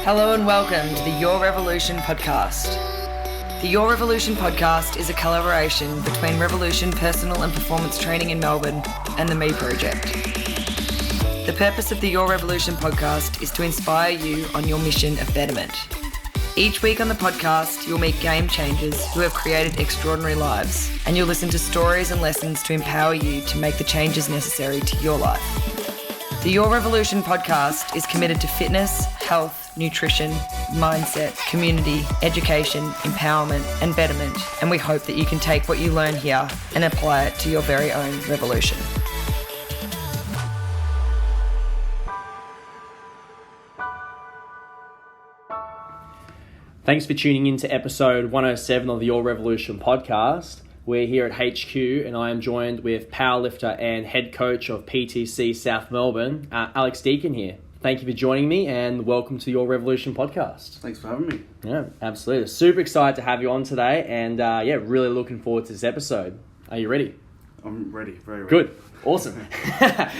Hello and welcome to the Your Revolution podcast. The Your Revolution podcast is a collaboration between Revolution Personal and Performance Training in Melbourne and the Me Project. The purpose of the Your Revolution podcast is to inspire you on your mission of betterment. Each week on the podcast, you'll meet game changers who have created extraordinary lives, and you'll listen to stories and lessons to empower you to make the changes necessary to your life. The Your Revolution podcast is committed to fitness, health, nutrition, mindset, community, education, empowerment, and betterment, and we hope that you can take what you learn here and apply it to your very own revolution. Thanks for tuning in to episode 107 of the Your Revolution podcast. We're here at HQ and I am joined with Powerlifter and Head Coach of PTC South Melbourne, Alex Deken here. Thank you for joining me and welcome to Your Revolution podcast. Thanks for having me. Yeah, absolutely. Super excited to have you on today and really looking forward to this episode. Are you ready? I'm ready, very ready. Good. Awesome.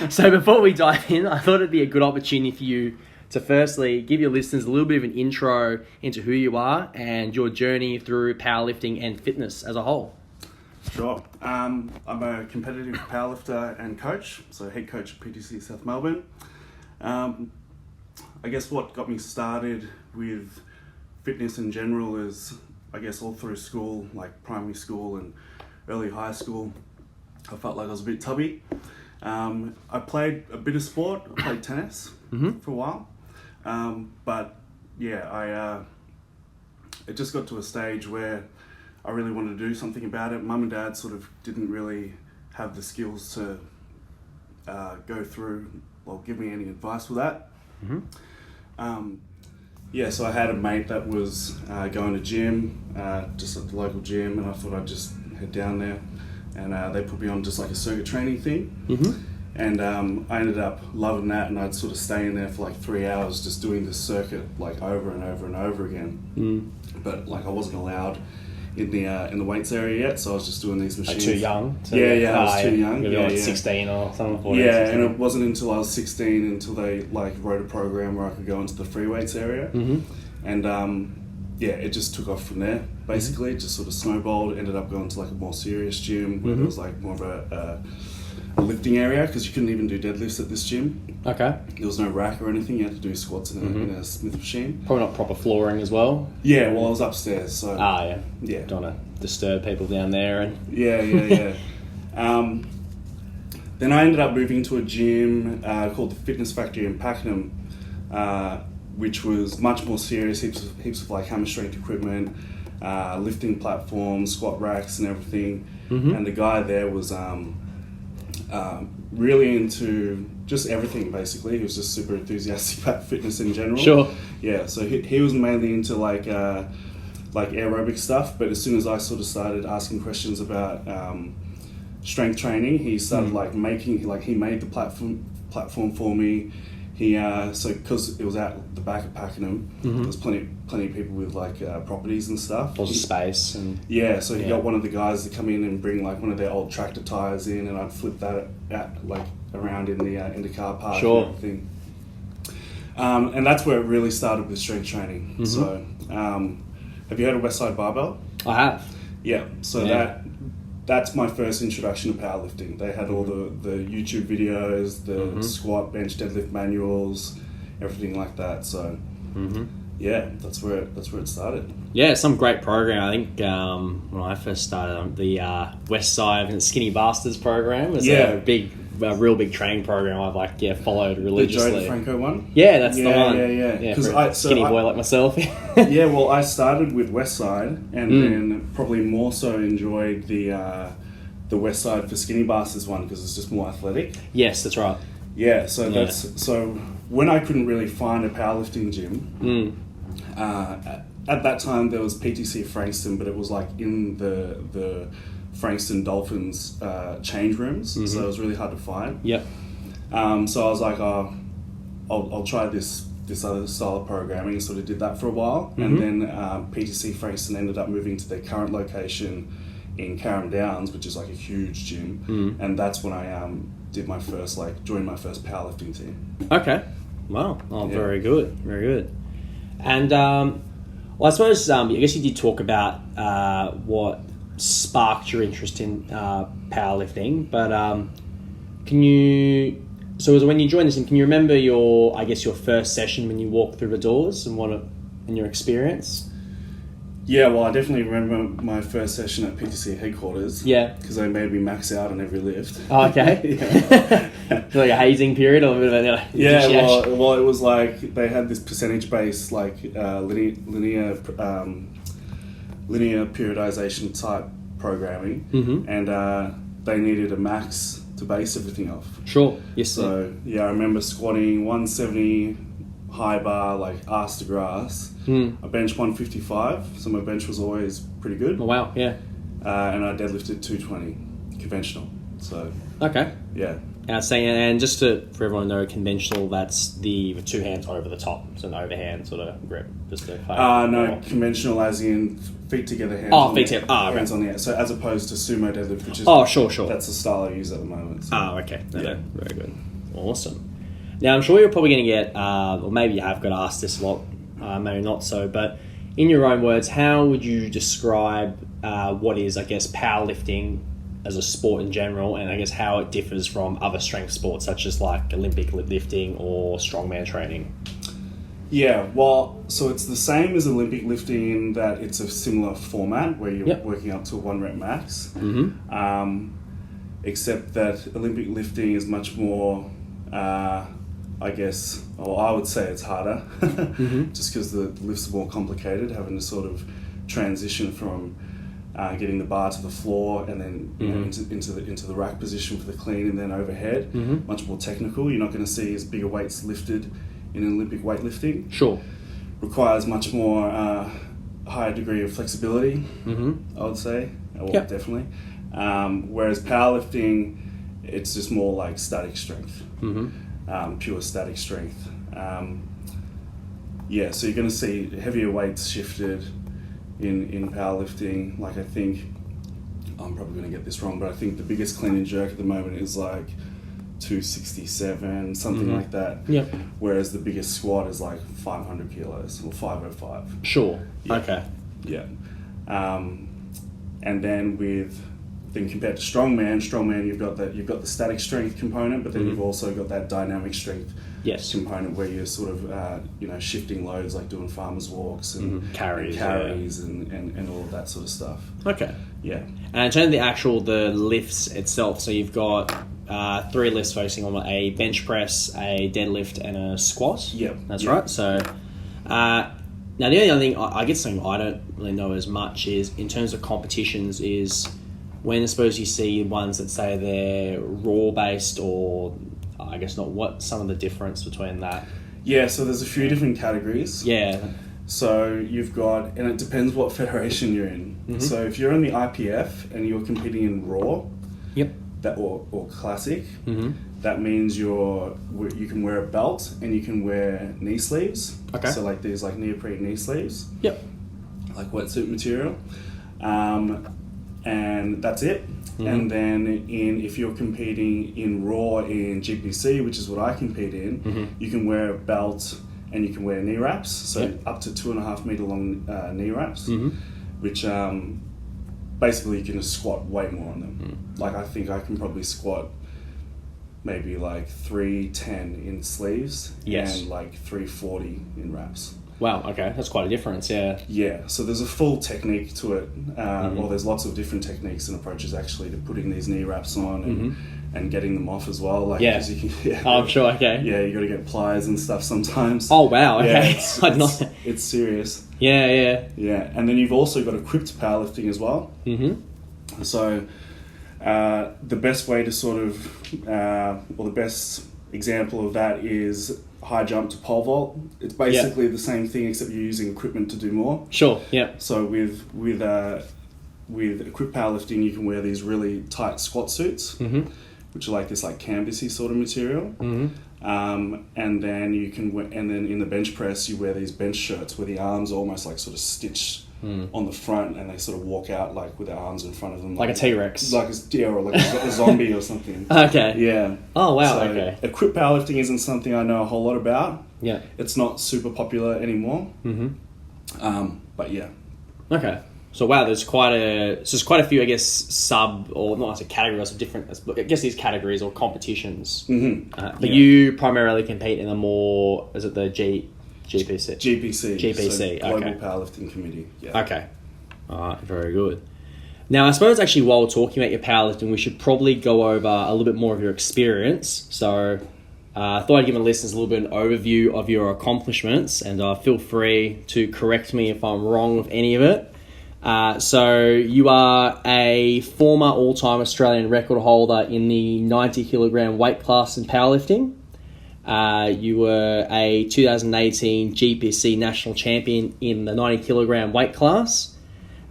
So before we dive in, I thought it'd be a good opportunity for you to firstly give your listeners a little bit of an intro into who you are and your journey through powerlifting and fitness as a whole. Sure. I'm a competitive powerlifter and coach, so head coach at PTC South Melbourne. I guess what got me started with fitness in general is, I guess all through school, like primary school and early high school, I felt like I was a bit tubby. I played a bit of sport. I played tennis for a while. It just got to a stage where I really wanted to do something about it. Mum and Dad sort of didn't really have the skills to go through or give me any advice for that. So I had a mate that was going to gym, just at the local gym, and I thought I'd just head down there, and they put me on just like a circuit training thing. And I ended up loving that, and I'd sort of stay in there for like 3 hours just doing this circuit like over and over and over again. But like I wasn't allowed in the weights area yet, so I was just doing these machines. Too young? I was too young. Maybe like 16 or something. And it wasn't until I was 16 until they like wrote a program where I could go into the free weights area. And it just took off from there. Basically, it just sort of snowballed. Ended up going to like a more serious gym where there was like more of a lifting area, because you couldn't even do deadlifts at this gym. Okay. There was no rack or anything. You had to do squats in a Smith machine. Probably not proper flooring as well. Yeah, well, I was upstairs, so... Yeah. Don't want to disturb people down there. And Yeah. Then I ended up moving to a gym called the Fitness Factory in Pelican, which was much more serious, heaps of like hammer strength equipment, lifting platforms, squat racks and everything. And the guy there was really into just everything, basically. He was just super enthusiastic about fitness in general. Sure. Yeah, so he was mainly into like aerobic stuff, but as soon as I sort of started asking questions about strength training, he started he made the platform for me. He because it was out the back of Pakenham, there was plenty of people with like properties and stuff. Lots of space. And so he got one of the guys to come in and bring like one of their old tractor tires in, and I'd flip that out like around in the car park. Sure. And everything. And that's where it really started with strength training. So, have you heard of Westside Barbell? I have. Yeah. So that's my first introduction to powerlifting. They had all the YouTube videos, the squat, bench, deadlift manuals, everything like that. So, that's where it started. Yeah, some great program. I think when I first started, the Westside Skinny Bastards program was a real big training program I've followed religiously. The Joe DeFranco one? Yeah, that's the one. Yeah. For a skinny boy like myself. Well, I started with Westside, and then probably more so enjoyed the Westside for Skinny Bastards one because it's just more athletic. Yes, that's right. Yeah, so when I couldn't really find a powerlifting gym, at that time there was PTC Frankston, but it was like in the Frankston Dolphins change rooms, so it was really hard to find. Yep. So I was like, I'll try this other style of programming, and sort of did that for a while, and then PTC Frankston ended up moving to their current location in Carrum Downs, which is like a huge gym, and that's when I joined my first powerlifting team. Okay. Wow. Oh, yeah. Very good. Very good. And well, I suppose I guess you did talk about what sparked your interest in powerlifting, but so when you joined this, can you remember your first session when you walked through the doors and your experience? Yeah, well, I definitely remember my first session at PTC headquarters. Yeah. Because they made me max out on every lift. Oh, okay. Like a hazing period or a bit of a yeah, well, it was like they had this percentage-based, like linear periodization type programming, and they needed a max to base everything off. Sure. Yes. So yeah, I remember squatting 170 high bar, like ass to grass. I benched 155, so my bench was always pretty good. Oh wow, yeah. And I deadlifted 220 conventional. So okay, yeah. And just for everyone to know, conventional, that's the two hands over the top, so an overhand sort of grip, just to no, conventional as in feet together, hands. Oh, feet together. Hands on the air. So as opposed to sumo deadlift, which is sure. That's the style I use at the moment. So. Oh, okay. No, very good. Awesome. Now I'm sure you're probably going to get, or maybe you have got asked this a lot, maybe not so, but in your own words, how would you describe what is, I guess, powerlifting as a sport in general, and I guess how it differs from other strength sports such as like Olympic lifting or strongman training? Yeah, well, so it's the same as Olympic lifting in that it's a similar format where you're working up to a 1 rep max, except that Olympic lifting is much more, I guess, or I would say it's harder, just because the lifts are more complicated, having to sort of transition from getting the bar to the floor and then into the rack position for the clean and then overhead. Much more technical. You're not going to see as big a weights lifted in Olympic weightlifting. Sure. Requires much more higher degree of flexibility, I would say. Well, definitely. Whereas powerlifting, it's just more like static strength. Pure static strength. So you're going to see heavier weights shifted in powerlifting. Like, I think, I'm probably going to get this wrong, but I think the biggest clean and jerk at the moment is like 267, something like that. Yep. Whereas the biggest squat is like 500 kilos or 505. Sure. Yeah. Okay. Yeah. And then compared to strongman, you've got the static strength component, but then you've also got that dynamic strength component where you're sort of shifting loads, like doing farmers walks and carries and all of that sort of stuff. Okay. Yeah. And in terms of the lifts itself, so you've got 3 lifts focusing on a bench press, a deadlift, and a squat. Yep. That's right. So now the only other thing, I guess something I don't really know as much is in terms of competitions is when I suppose you see ones that say they're raw based, or I guess not, what some of the difference between that? Yeah, so there's a few different categories. Yeah. So you've got, and it depends what federation you're in. So if you're in the IPF and you're competing in raw, or classic, that means you can wear a belt and you can wear knee sleeves. Okay. So like these like neoprene knee sleeves. Yep. Like wetsuit material. And that's it. And then if you're competing in raw in GPC, which is what I compete in, you can wear a belt and you can wear knee wraps, so up to 2.5 meter long knee wraps, which basically you can just squat way more on them. Like I think I can probably squat maybe like 310 in sleeves and like 340 in wraps. Wow, okay, that's quite a difference, yeah. Yeah, so there's a full technique to it, or there's lots of different techniques and approaches actually to putting these knee wraps on and getting them off as well. Like, yeah. You can, oh, I'm sure, okay. Yeah, you got to get pliers and stuff sometimes. Oh, wow, okay. Yeah, it's serious. Yeah. Yeah, and then you've also got equipped powerlifting as well. So the best way to sort of, or the best example of that is high jump to pole vault. It's basically the same thing except you're using equipment to do more. Sure, yeah. So with equipped powerlifting, you can wear these really tight squat suits, which are like this like canvasy sort of material. And then you can and then in the bench press you wear these bench shirts where the arms are almost like sort of stitched on the front, and they sort of walk out like with their arms in front of them, like a T-Rex, or like a zombie or something. Okay. Yeah. Oh wow. So Okay. equipped powerlifting isn't something I know a whole lot about. Yeah. It's not super popular anymore. But yeah. Okay. So wow, there's quite a few, I guess, sub or not as a categories of different. I guess these categories or competitions. But you primarily compete in the more, is it the GPC? GPC. So Global Okay. Powerlifting Committee. Yeah. Okay. All right. Very good. Now, I suppose actually while we're talking about your powerlifting, we should probably go over a little bit more of your experience. So I thought I'd give the listeners a little bit of an overview of your accomplishments, and feel free to correct me if I'm wrong with any of it. So you are a former all-time Australian record holder in the 90 kilogram weight class in powerlifting. You were a 2018 GPC National champion in the 90 kilogram weight class,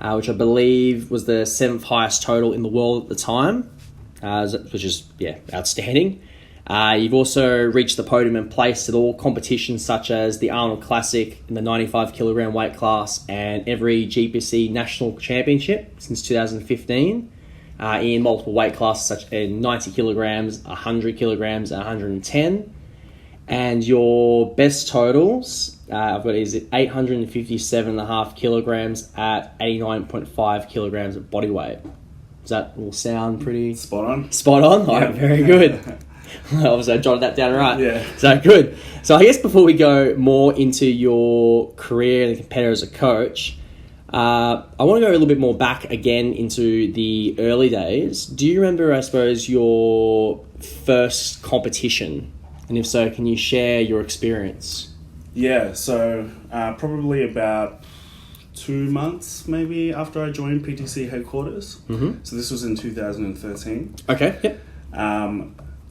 which I believe was the 7th highest total in the world at the time, which is, outstanding. You've also reached the podium and placed at all competitions such as the Arnold Classic in the 95 kilogram weight class and every GPC National Championship since 2015 in multiple weight classes such as 90 kilograms, 100 kilograms, and 110. And your best totals, I've got is 857.5 kilograms at 89.5 kilograms of body weight. Does that all sound pretty... Spot on? Spot on? Yeah. All right, very good. Obviously, I jotted that down right. Yeah. So, good. So, I guess before we go more into your career and competitor as a coach, I want to go a little bit more back again into the early days. Do you remember, I suppose, your first competition? And if so, can you share your experience? Yeah, so probably about 2 months maybe after I joined PTC headquarters. So this was in 2013. Okay, yep.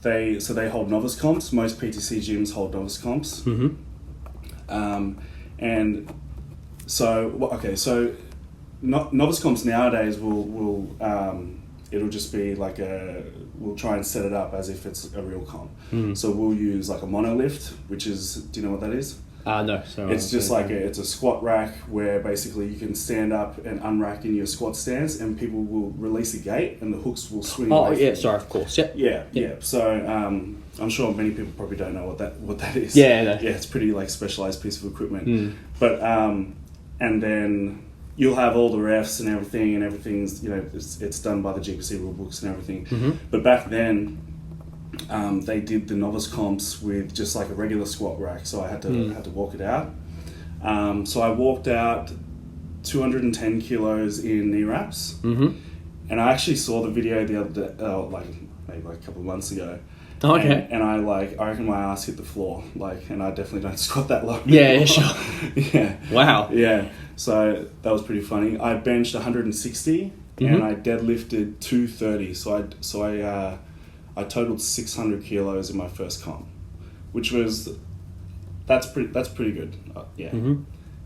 They hold novice comps. Most PTC gyms hold novice comps. And so novice comps nowadays will it'll just be like we'll try and set it up as if it's a real comp. So we'll use like a monolift, which is, do you know what that is? No. So it's just like it's a squat rack where basically you can stand up and unrack in your squat stance, and people will release a gate and the hooks will swing. Oh yeah, sorry, of course. Yep. Yeah. So I'm sure many people probably don't know what that is. Yeah. No. Yeah, it's pretty like specialized piece of equipment. But and then you'll have all the refs and everything's it's done by the GPC rule books and everything. But back then, they did the novice comps with just like a regular squat rack, so I had to walk it out. So I walked out 210 kilos in knee wraps, and I actually saw the video the other day, maybe like a couple of months ago. Okay. And I reckon my ass hit the floor, and I definitely don't squat that low. Yeah, sure. Yeah. Wow. Yeah. So that was pretty funny. I benched 160 and I deadlifted 230. So I totaled 600 kilos in my first comp, which was that's pretty good. Yeah.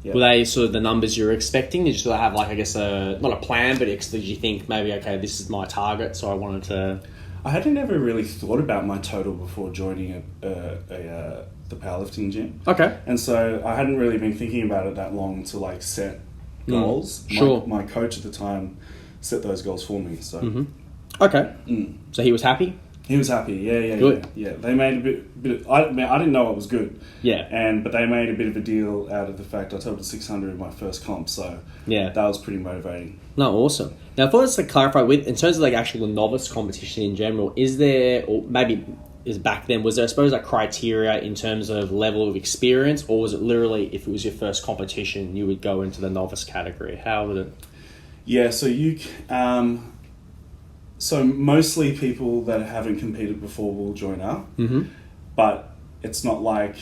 Yeah. Were they sort of the numbers you were expecting? Did you sort of have like, I guess, not a plan, but did you think maybe, okay, this is my target, so I wanted to... I hadn't never really thought about my total before joining the powerlifting gym. Okay. And so I hadn't really been thinking about it that long to like set goals. Sure. My coach at the time set those goals for me. So. Okay. So he was happy? He was happy. Yeah. Good. Yeah. They made a bit. I didn't know it was good. Yeah. But they made a bit of a deal out of the fact I totaled 600 in my first comp. So yeah, that was pretty motivating. No, awesome. Now, I thought just to clarify, in terms of like actual novice competition in general, is there, or maybe is back then, was there, I suppose, a criteria in terms of level of experience, or was it literally, if it was your first competition, you would go into the novice category? How would it? Yeah. So So mostly people that haven't competed before will join up, but it's not like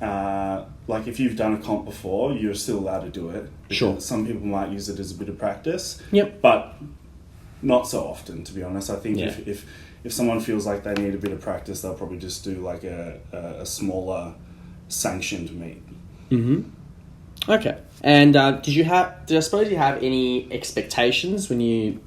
if you've done a comp before, you're still allowed to do it. Sure. Some people might use it as a bit of practice. Yep. But not so often, to be honest. I think if someone feels like they need a bit of practice, they'll probably just do like a smaller sanctioned meet. Okay. And did I suppose you have any expectations when you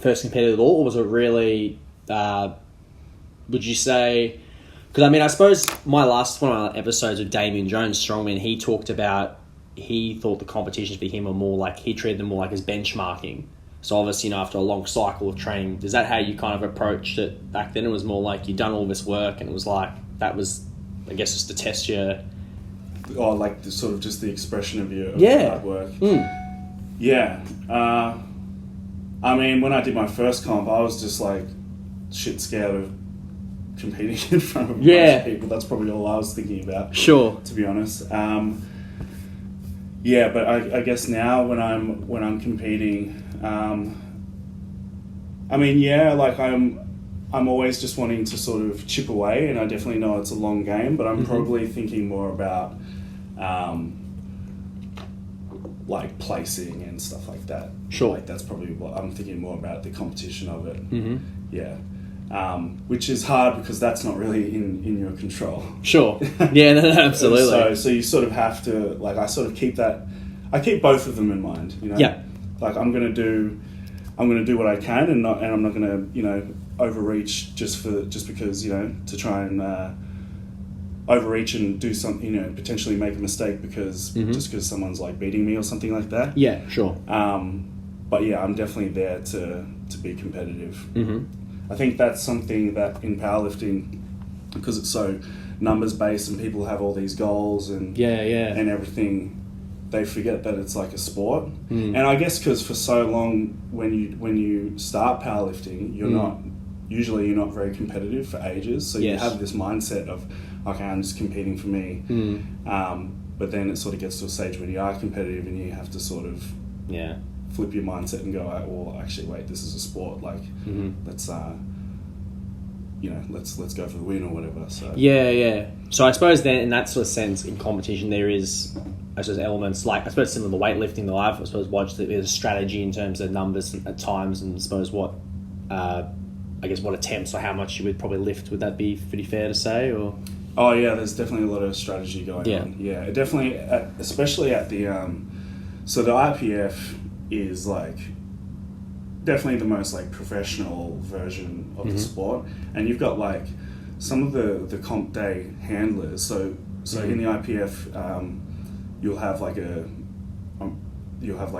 first competed at all, or was it really, would you say, because I mean, I suppose my last one of our episodes with Damien Jones, Strongman, he talked about he thought the competitions for him were more like, he treated them more like as benchmarking. So obviously, after a long cycle of training, is that how you kind of approached it back then? It was more like you'd done all this work and it was like, that was, I guess, just to test your... Or like the sort of just the expression of your hard work. Yeah. I mean, when I did my first comp, I was just like shit scared of competing in front of a bunch of people. That's probably all I was thinking about. Sure. To be honest. Yeah, but I guess now when I'm competing, I mean, yeah, like I'm always just wanting to sort of chip away, and I definitely know it's a long game, but I'm probably thinking more about like placing and stuff like that. Sure. Like that's probably what I'm thinking more about, the competition of it. Yeah. Which is hard because that's not really in your control. Sure. Yeah, no, absolutely. So you sort of have to, like, I sort of keep both of them in mind, you know? Yeah. Like I'm gonna do what I can, and I'm not gonna, you know, overreach just because, you know, to try and overreach and do something, you know, potentially make a mistake because just because someone's like beating me or something like that. Yeah, sure. But yeah, I'm definitely there to be competitive. I think that's something that in powerlifting, because it's so numbers based and people have all these goals and and everything, they forget that it's like a sport. And I guess because for so long when you start powerlifting, you're not very competitive for ages, so you have this mindset of, okay, I'm just competing for me. But then it sort of gets to a stage when you are competitive and you have to sort of flip your mindset and go, well, actually, wait, this is a sport. Like, let's you know, let's go for the win or whatever. So So I suppose then, in that sort of sense, in competition, there is, I suppose, elements like, I suppose, similar to weightlifting that I've, I suppose, watched, that there's a strategy in terms of numbers at times, and I suppose what attempts or how much you would probably lift. Would that be pretty fair to say? Or oh yeah, there's definitely a lot of strategy going on. Yeah, it definitely, especially at the so the IPF is like definitely the most like professional version of the sport, and you've got like some of the comp day handlers. So in the IPF, you'll have like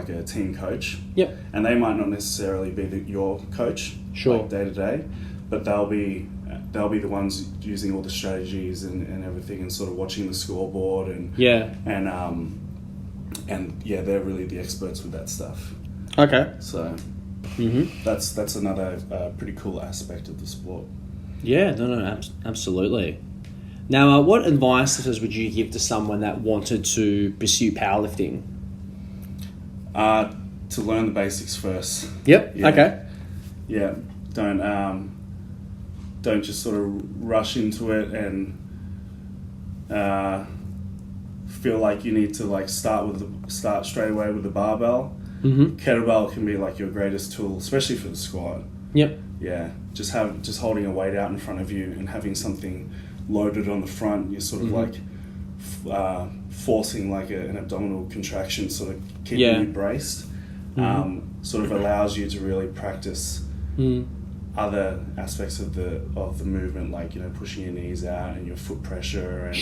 a team coach. Yep. And they might not necessarily be your coach, like day to day, but they'll be the ones using all the strategies and everything, and sort of watching the scoreboard and they're really the experts with that stuff. Okay. So that's another pretty cool aspect of the sport. Yeah, no, absolutely. Now, what advice would you give to someone that wanted to pursue powerlifting? To learn the basics first. Yep. Yeah. Okay. Yeah. Don't just sort of rush into it and feel like you need to like start straight away with the barbell. Kettlebell can be like your greatest tool, especially for the squat. Yep. Yeah. Just holding a weight out in front of you and having something loaded on the front. You're sort of like forcing like an abdominal contraction, sort of keeping you braced. Sort of allows you to really practice other aspects of the movement, like, you know, pushing your knees out and your foot pressure,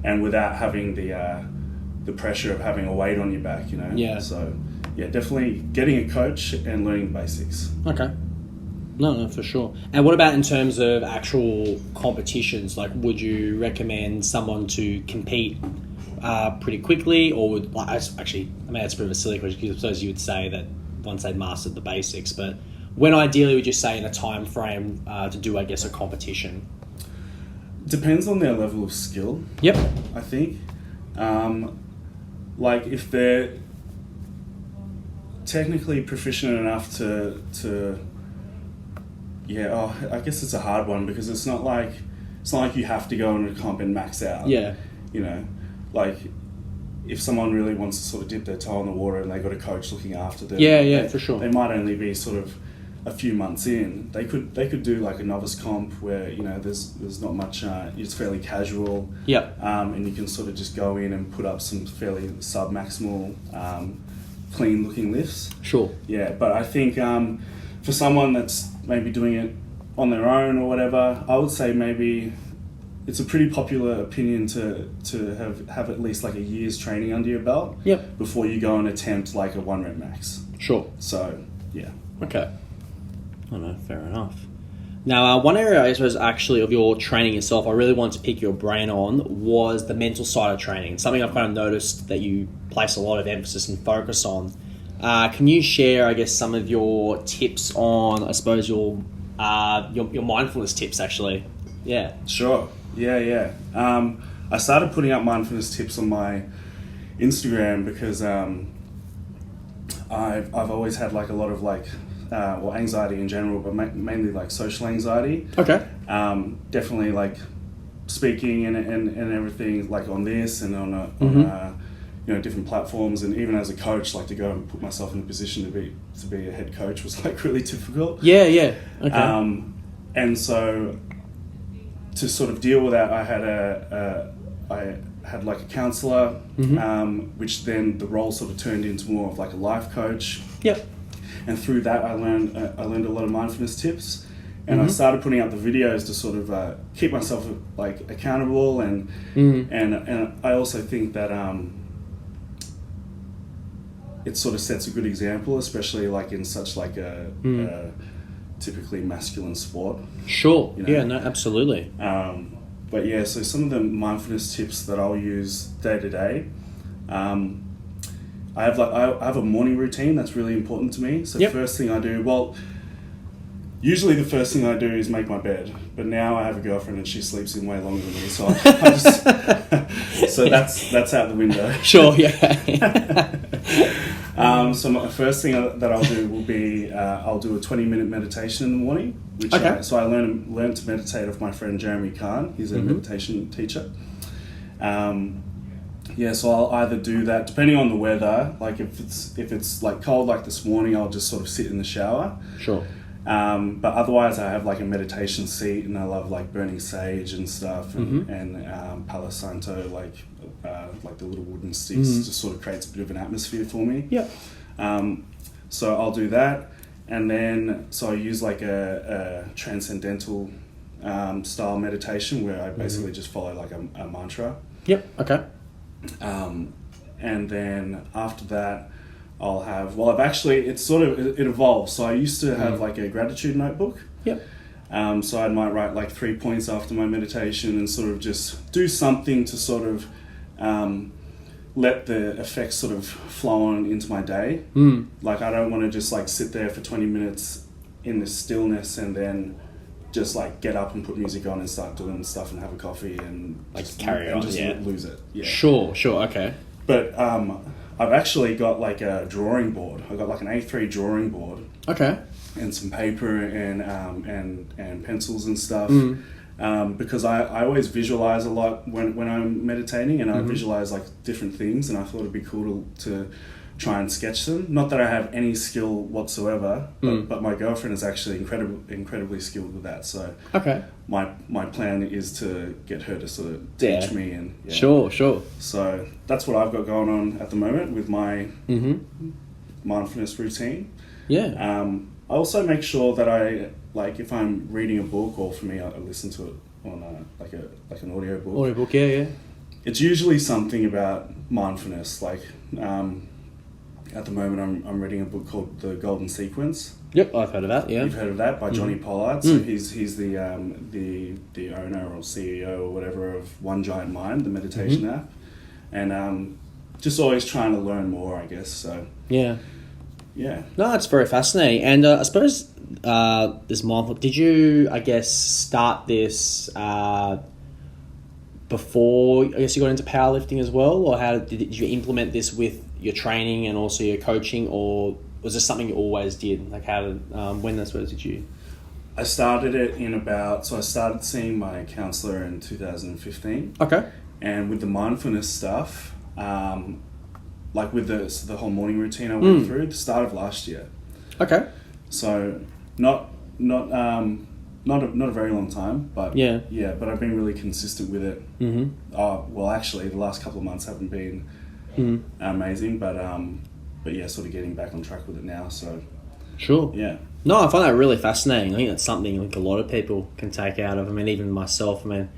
and without having the pressure of having a weight on your back, you know. Yeah. So yeah, definitely getting a coach and learning basics. Okay. No, for sure. And what about in terms of actual competitions? Like, would you recommend someone to compete pretty quickly, or would, like, actually, I mean, that's a bit of a silly question, because I suppose you would say that once they'd mastered the basics, but when ideally would you say in a time frame to do, I guess, a competition? Depends on their level of skill. Yep. I think. Like, if they're technically proficient enough to I guess it's a hard one, because it's not like you have to go in a comp and max out. Yeah. You know, like, if someone really wants to sort of dip their toe in the water and they got a coach looking after them, for sure, they might only be sort of a few months in. They could do like a novice comp where, you know, there's not much, it's fairly casual. Yep. And you can sort of just go in and put up some fairly sub-maximal, clean looking lifts. Sure. Yeah, but I think for someone that's maybe doing it on their own or whatever, I would say maybe it's a pretty popular opinion to have at least like a year's training under your belt. Yep. Before you go and attempt like a 1 rep max. Sure. So yeah. Okay. I know. Fair enough. Now, one area, I suppose, actually of your training itself, I really wanted to pick your brain on was the mental side of training. Something I've kind of noticed that you place a lot of emphasis and focus on. Can you share, I guess, some of your tips on, I suppose, your mindfulness tips, actually? Yeah. Sure. Yeah. I started putting up mindfulness tips on my Instagram because I've always had like a lot of like anxiety in general, but mainly like social anxiety. Okay. Definitely like speaking and everything like on this and on different platforms, and even as a coach, like to go and put myself in a position to be a head coach was like really difficult. Yeah. Okay. And so to sort of deal with that, I had like a counselor, which then the role sort of turned into more of like a life coach. Yep. And through that, I learned a lot of mindfulness tips, and I started putting out the videos to sort of keep myself like accountable, and I also think that it sort of sets a good example, especially like in such like a typically masculine sport. Sure. You know? Yeah. No. Absolutely. But yeah, so some of the mindfulness tips that I'll use day to day. I have a morning routine that's really important to me. So First thing I do, usually the first thing I do is make my bed. But now I have a girlfriend and she sleeps in way longer than me, so that's out the window. Sure. Yeah. So my first thing that I'll do will be I'll do a 20-minute meditation in the morning. I learned to meditate off my friend Jeremy Khan. He's a meditation teacher. So I'll either do that depending on the weather. Like if it's like cold like this morning, I'll just sort of sit in the shower. Sure. But otherwise, I have like a meditation seat, and I love like burning sage and stuff, and Palo Santo, like the little wooden sticks, just sort of creates a bit of an atmosphere for me. Yeah. So I'll do that, and then I use like a transcendental style meditation where I basically just follow like a mantra. Yep. Okay. And then after that, I'll have, it evolves. So I used to have like a gratitude notebook. Yep. So I might write like 3 points after my meditation and sort of just do something to sort of let the effects sort of flow on into my day. Like I don't want to just like sit there for 20 minutes in this stillness and then just like get up and put music on and start doing stuff and have a coffee and like just carry on, just lose it. Yeah. Sure, okay. But I've actually got like a drawing board. I've got like an A3 drawing board. Okay. And some paper and pencils and stuff. Because I always visualize a lot when I'm meditating, and I visualize like different things, and I thought it'd be cool to try and sketch them. Not that I have any skill whatsoever, but my girlfriend is actually incredibly skilled with that. So my plan is to get her to sort of teach me. And Sure. So that's what I've got going on at the moment with my mindfulness routine. Yeah. I also make sure that I, like, if I'm reading a book, or for me, I listen to it on like an audio book. Audiobook, yeah. It's usually something about mindfulness. Like, at the moment, I'm reading a book called The Golden Sequence. Yep, I've heard of that. Yeah, you've heard of that by Johnny Pollard. So he's the owner or CEO or whatever of One Giant Mind, the meditation app, and just always trying to learn more, I guess. So yeah. No, it's very fascinating, and I suppose this mindful. Did you, I guess, start this before I guess you got into powerlifting as well, or how did you implement this with your training and also your coaching, or was this something you always did? Like how did when did you? I started it I started seeing my counsellor in 2015. Okay. And with the mindfulness stuff, like with the whole morning routine I went through, the start of last year. Okay. So not a very long time, but but I've been really consistent with it. Well, actually, the last couple of months haven't been amazing, but sort of getting back on track with it now. So sure. Yeah. No, I find that really fascinating. I think that's something like a lot of people can take out of. I mean, even myself. I mean,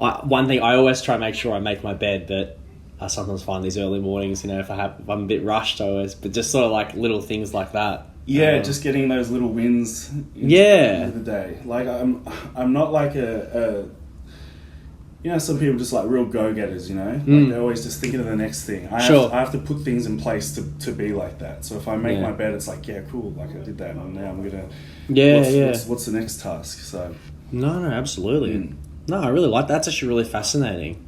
one thing I always try to make sure I make my bed, but I sometimes find these early mornings, if I'm a bit rushed, but just sort of like little things like that. Yeah, just getting those little wins into the end of the day. Like I'm not like some people just like real go-getters, like they're always just thinking of the next thing. I have to put things in place to be like that. So if I make my bed, it's like, yeah, cool, like I did that, and now I'm gonna what's the next task? So no, absolutely. No, I really like that. That's actually really fascinating.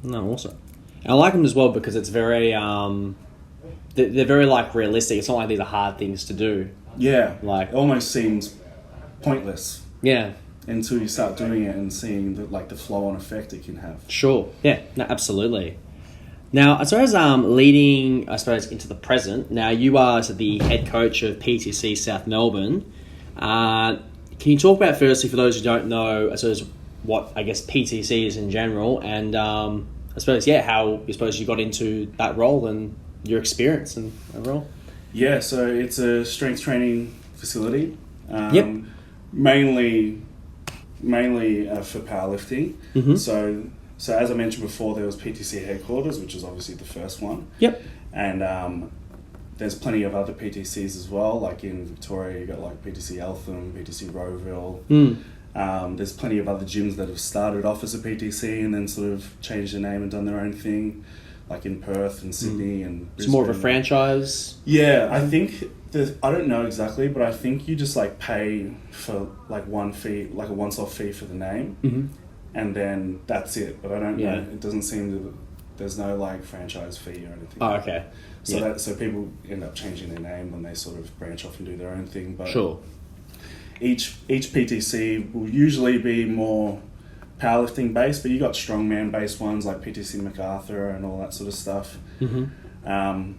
No, awesome. And I like them as well because it's very they're very like realistic. It's not like these are hard things to do. Yeah, like it almost seems pointless. Yeah. Until you start doing it and seeing the flow-on effect it can have. Sure. Yeah. No, absolutely. Now, I suppose leading, into the present. Now, you are the head coach of PTC South Melbourne. Can you talk about firstly, for those who don't know, what PTC is in general, and how you got into that role and your experience in that role? Yeah. So it's a strength training facility. Yep. Mainly for powerlifting. Mm-hmm. So as I mentioned before, there was PTC headquarters, which is obviously the first one. Yep. And there's plenty of other PTCs as well. Like in Victoria, you got like PTC Eltham, PTC Rowville. There's plenty of other gyms that have started off as a PTC and then sort of changed their name and done their own thing, like in Perth and Sydney and Brisbane. It's more of a franchise. Yeah, I think I don't know exactly, but I think you just like pay for like one fee, like a once-off fee for the name, and then that's it. But I don't know. It doesn't seem there's no like franchise fee or anything. Oh, okay. So people end up changing their name when they sort of branch off and do their own thing. But sure. Each PTC will usually be more powerlifting based, but you got strongman based ones like PTC MacArthur and all that sort of stuff. Mm-hmm.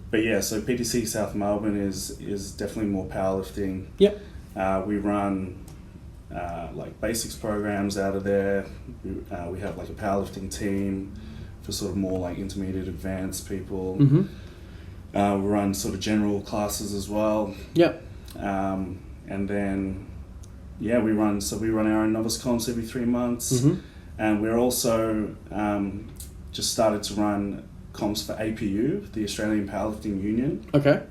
But yeah, so PTC South Melbourne is definitely more powerlifting. Yep. We run like basics programs out of there. We have like a powerlifting team for sort of more like intermediate advanced people. Mm-hmm. We run sort of general classes as well. Yep. And then we run our own novice comps every 3 months. Mm-hmm. And we're also just started to run comps for APU, the Australian Powerlifting Union. Okay.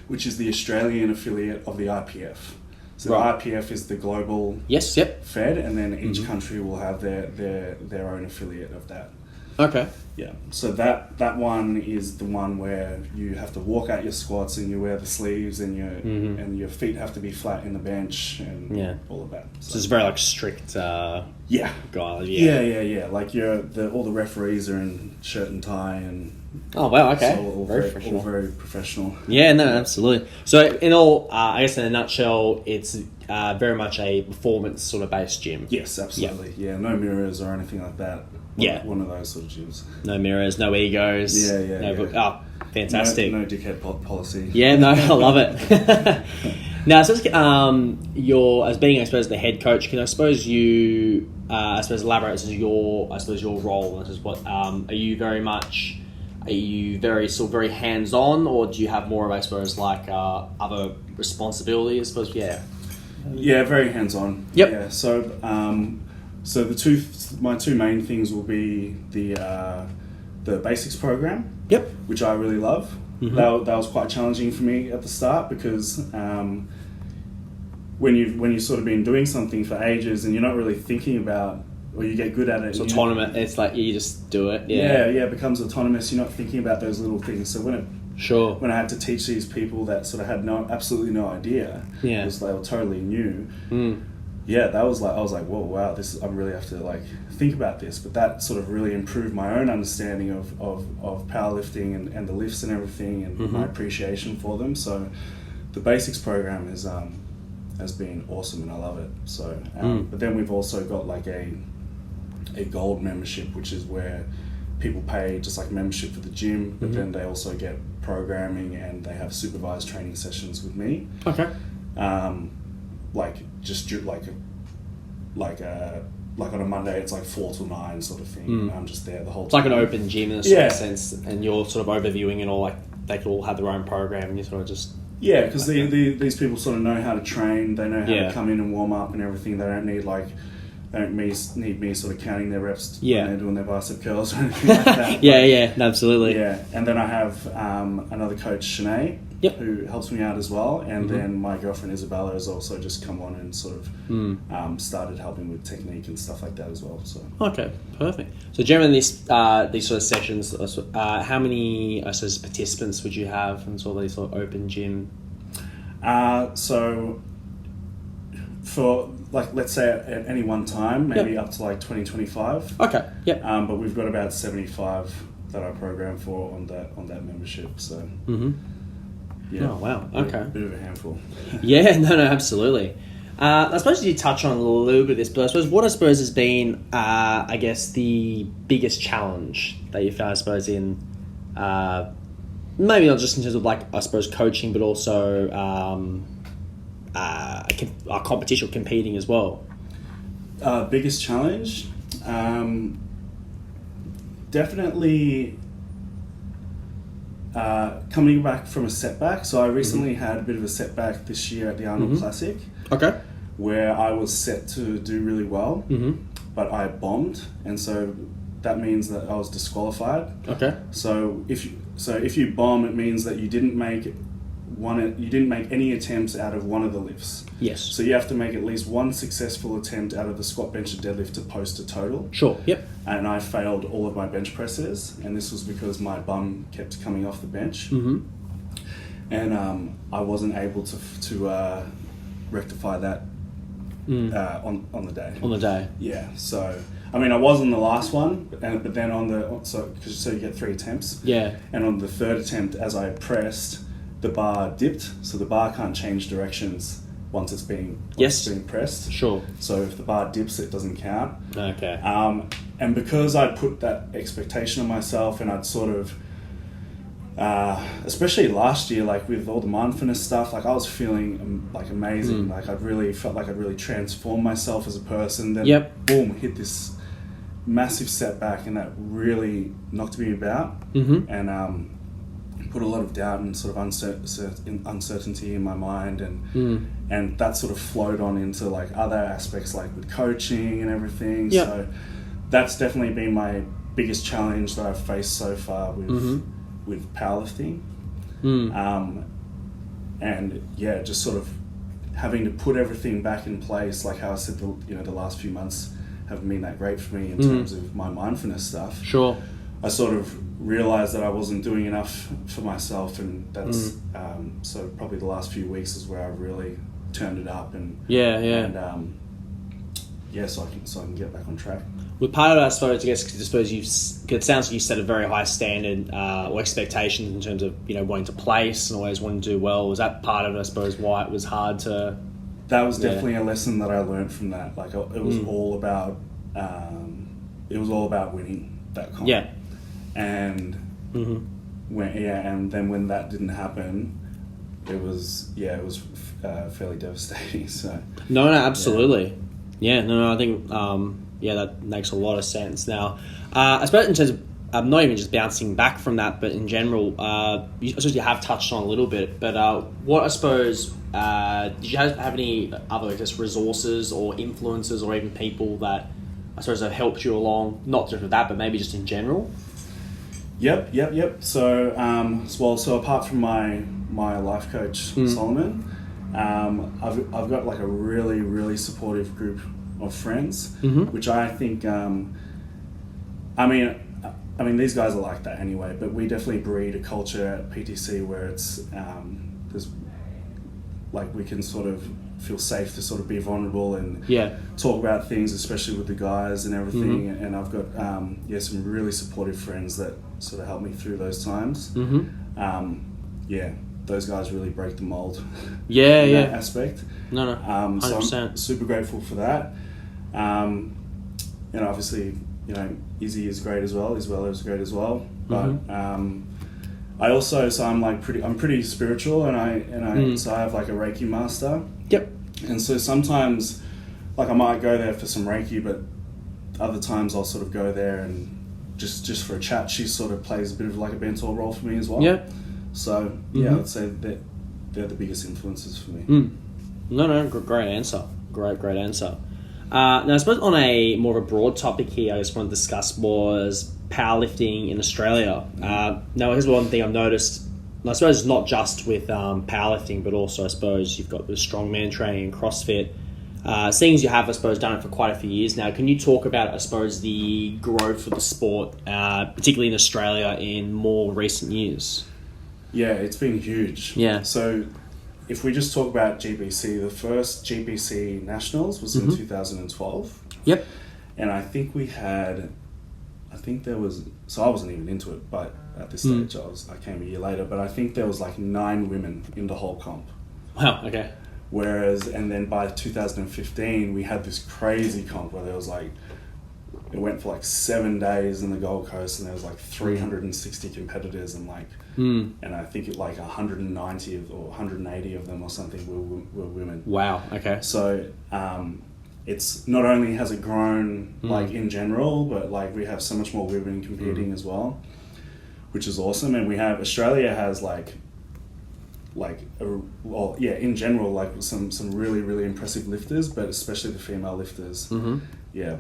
Which is the Australian affiliate of the IPF. So the IPF is the global fed, and then each country will have their own affiliate of that. Okay. Yeah. So that one is the one where you have to walk out your squats and you wear the sleeves and your feet have to be flat in the bench and all of that. So it's very like strict guide. Yeah. Like all the referees are in shirt and tie and oh wow, okay. So all very professional. Yeah, no, absolutely. So in all I guess in a nutshell it's very much a performance sort of based gym. Yes, absolutely. Yeah, no mirrors or anything like that. One of those sort of gyms. No mirrors, no egos. Oh, fantastic. No dickhead policy. Yeah, no, I love it. Now, so you're as being, I suppose, the head coach. Can I suppose you, elaborate as your role? This is what are you very very hands-on, or do you have more of, I suppose, like other responsibilities? I suppose, Yeah, very hands-on. Yep. Yeah, so my two main things will be the basics program. Yep. Which I really love. Mm-hmm. That was quite challenging for me at the start because when you've sort of been doing something for ages and you're not really thinking about, or you get good at it. It's autonomous. It's like you just do it. Yeah. It becomes autonomous. You're not thinking about those little things. So when I had to teach these people that sort of had absolutely no idea, because they were totally new. Yeah, I was like, whoa, wow, I really have to like think about this. But that sort of really improved my own understanding of powerlifting and the lifts and everything and my appreciation for them. So the basics program has been awesome and I love it. So, but then we've also got like a gold membership, which is where people pay just like membership for the gym, but then they also get programming and they have supervised training sessions with me. Okay. Like on a Monday, it's like 4 to 9 sort of thing. And I'm just there the whole time. It's like an open gym in a sort of sense, and you're sort of overviewing it all. Like they could all have their own program, and you sort of just because these people sort of know how to train. They know how to come in and warm up and everything. They don't need don't need me sort of counting their reps Yeah. when they're doing their bicep curls or anything like that. Yeah, absolutely. Yeah, and then I have another coach, Shanae, Yep. who helps me out as well, and then my girlfriend Isabella has also just come on and sort of started helping with technique and stuff like that as well. So Okay, perfect. So generally these sort of sessions, how many participants would you have in sort of these sort of open gym? So for like, let's say at any one time, maybe up to like 20-25. Okay, yeah. But we've got about 75 that I program for on that membership. So yeah. Oh wow. Okay. Bit of a handful. Yeah, no, absolutely. I suppose you touch on a little bit of this, but I suppose what has been, I guess, the biggest challenge that you found, I suppose, in maybe not just in terms of like, I suppose, coaching, but also a competition, competing as well. Biggest challenge, definitely coming back from a setback. So I recently had a bit of a setback this year at the Arnold Classic. Okay. Where I was set to do really well, but I bombed, and so that means that I was disqualified. Okay. So if you bomb, it means that you didn't make any attempts out of one of the lifts. Yes. So you have to make at least one successful attempt out of the squat, bench, and deadlift to post a total. Sure. Yep. And I failed all of my bench presses, and this was because my bum kept coming off the bench, and I wasn't able to rectify that on the day. On the day. Yeah. So I mean, I was on the last one, but then so you get 3 attempts. Yeah. And on the third attempt, as I pressed, the bar dipped, so the bar can't change directions once it's being pressed. Sure. So if the bar dips, it doesn't count. Okay. And because I'd put that expectation on myself, and I'd sort of, especially last year, like with all the mindfulness stuff, like I was feeling like amazing. Like I'd really felt like I'd really transformed myself as a person. Then boom, hit this massive setback, and that really knocked me about, and put a lot of doubt and sort of uncertainty in my mind, and that sort of flowed on into like other aspects, like with coaching and everything. So that's definitely been my biggest challenge that I've faced so far with powerlifting. And yeah, just sort of having to put everything back in place, like how I said, the last few months haven't been that great for me in terms of my mindfulness stuff. Sure. I sort of realized that I wasn't doing enough for myself, and that's so probably the last few weeks is where I really turned it up, and so I can get back on track. Well, part of that, I suppose, it sounds like you set a very high standard or expectations in terms of wanting to place and always wanting to do well. Was that part of it, I suppose, why it was hard to? That was definitely a lesson that I learned from that. Like it was all about winning that comp. Yeah. And and then when that didn't happen, it was fairly devastating. So no, absolutely, I think that makes a lot of sense. Now, I suppose in terms of not even just bouncing back from that, but in general, I suppose you have touched on a little bit. But what I suppose did you have any other resources or influences or even people that I suppose have helped you along, not just with that, but maybe just in general? Yep. So apart from my life coach Solomon, I've got like a really, really supportive group of friends, which I think I mean these guys are like that anyway, but we definitely breed a culture at PTC where it's there's like we can sort of feel safe to sort of be vulnerable and talk about things, especially with the guys and everything. And I've got some really supportive friends that sort of help me through those times. Those guys really break the mold. In that aspect. No, 100%. So I'm super grateful for that. Obviously, Izzy is great as well. Isabella is great as well. But I also, I'm pretty spiritual, and so I have like a Reiki master. Yep. And so sometimes, like I might go there for some Reiki, but other times I'll sort of go there and just for a chat. She sort of plays a bit of like a mentor role for me as well. Yep. So I'd say that they're the biggest influences for me. No, great answer. Great answer. Now, I suppose on a more of a broad topic here, I just want to discuss was powerlifting in Australia. Now, here's one thing I've noticed. I suppose not just with powerlifting, but also I suppose you've got the strongman training and CrossFit. Seeing as you have, I suppose, done it for quite a few years now, can you talk about, I suppose, the growth of the sport, particularly in Australia, in more recent years? Yeah, it's been huge. Yeah. So if we just talk about GPC, the first GPC Nationals was in 2012. Yep. And I think there was, so I wasn't even into it, but at this stage I came a year later, but I think there was like 9 women in the whole comp. Wow, okay. Whereas, and then by 2015, we had this crazy comp where there was like, it went for like 7 days in the Gold Coast, and there was like 360 competitors, and like, and I think it like 190 or 180 of them or something were women. Wow, okay. So, it's not only has it grown like in general, but like we have so much more women competing as well, which is awesome. And we have, Australia has in general, like some really, really impressive lifters, but especially the female lifters. Yeah.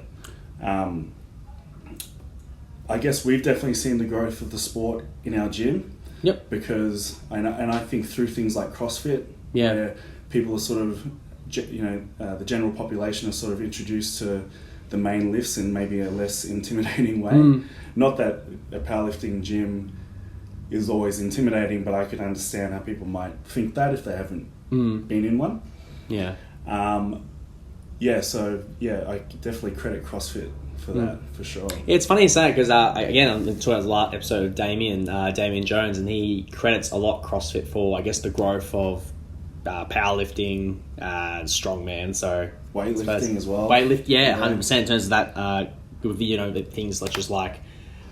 I guess we've definitely seen the growth of the sport in our gym. Yep. Because, and I think through things like CrossFit, where people are sort of, the general population is sort of introduced to the main lifts in maybe a less intimidating way. Not that a powerlifting gym is always intimidating, but I could understand how people might think that if they haven't been in one. Yeah. I definitely credit CrossFit for that, for sure. Yeah, it's funny you say it because, again, I'm talking about the last episode of Damien Jones, and he credits a lot CrossFit for, I guess, the growth of powerlifting, strongman, so... Weightlifting as well. 100% in terms of that, with the things such as like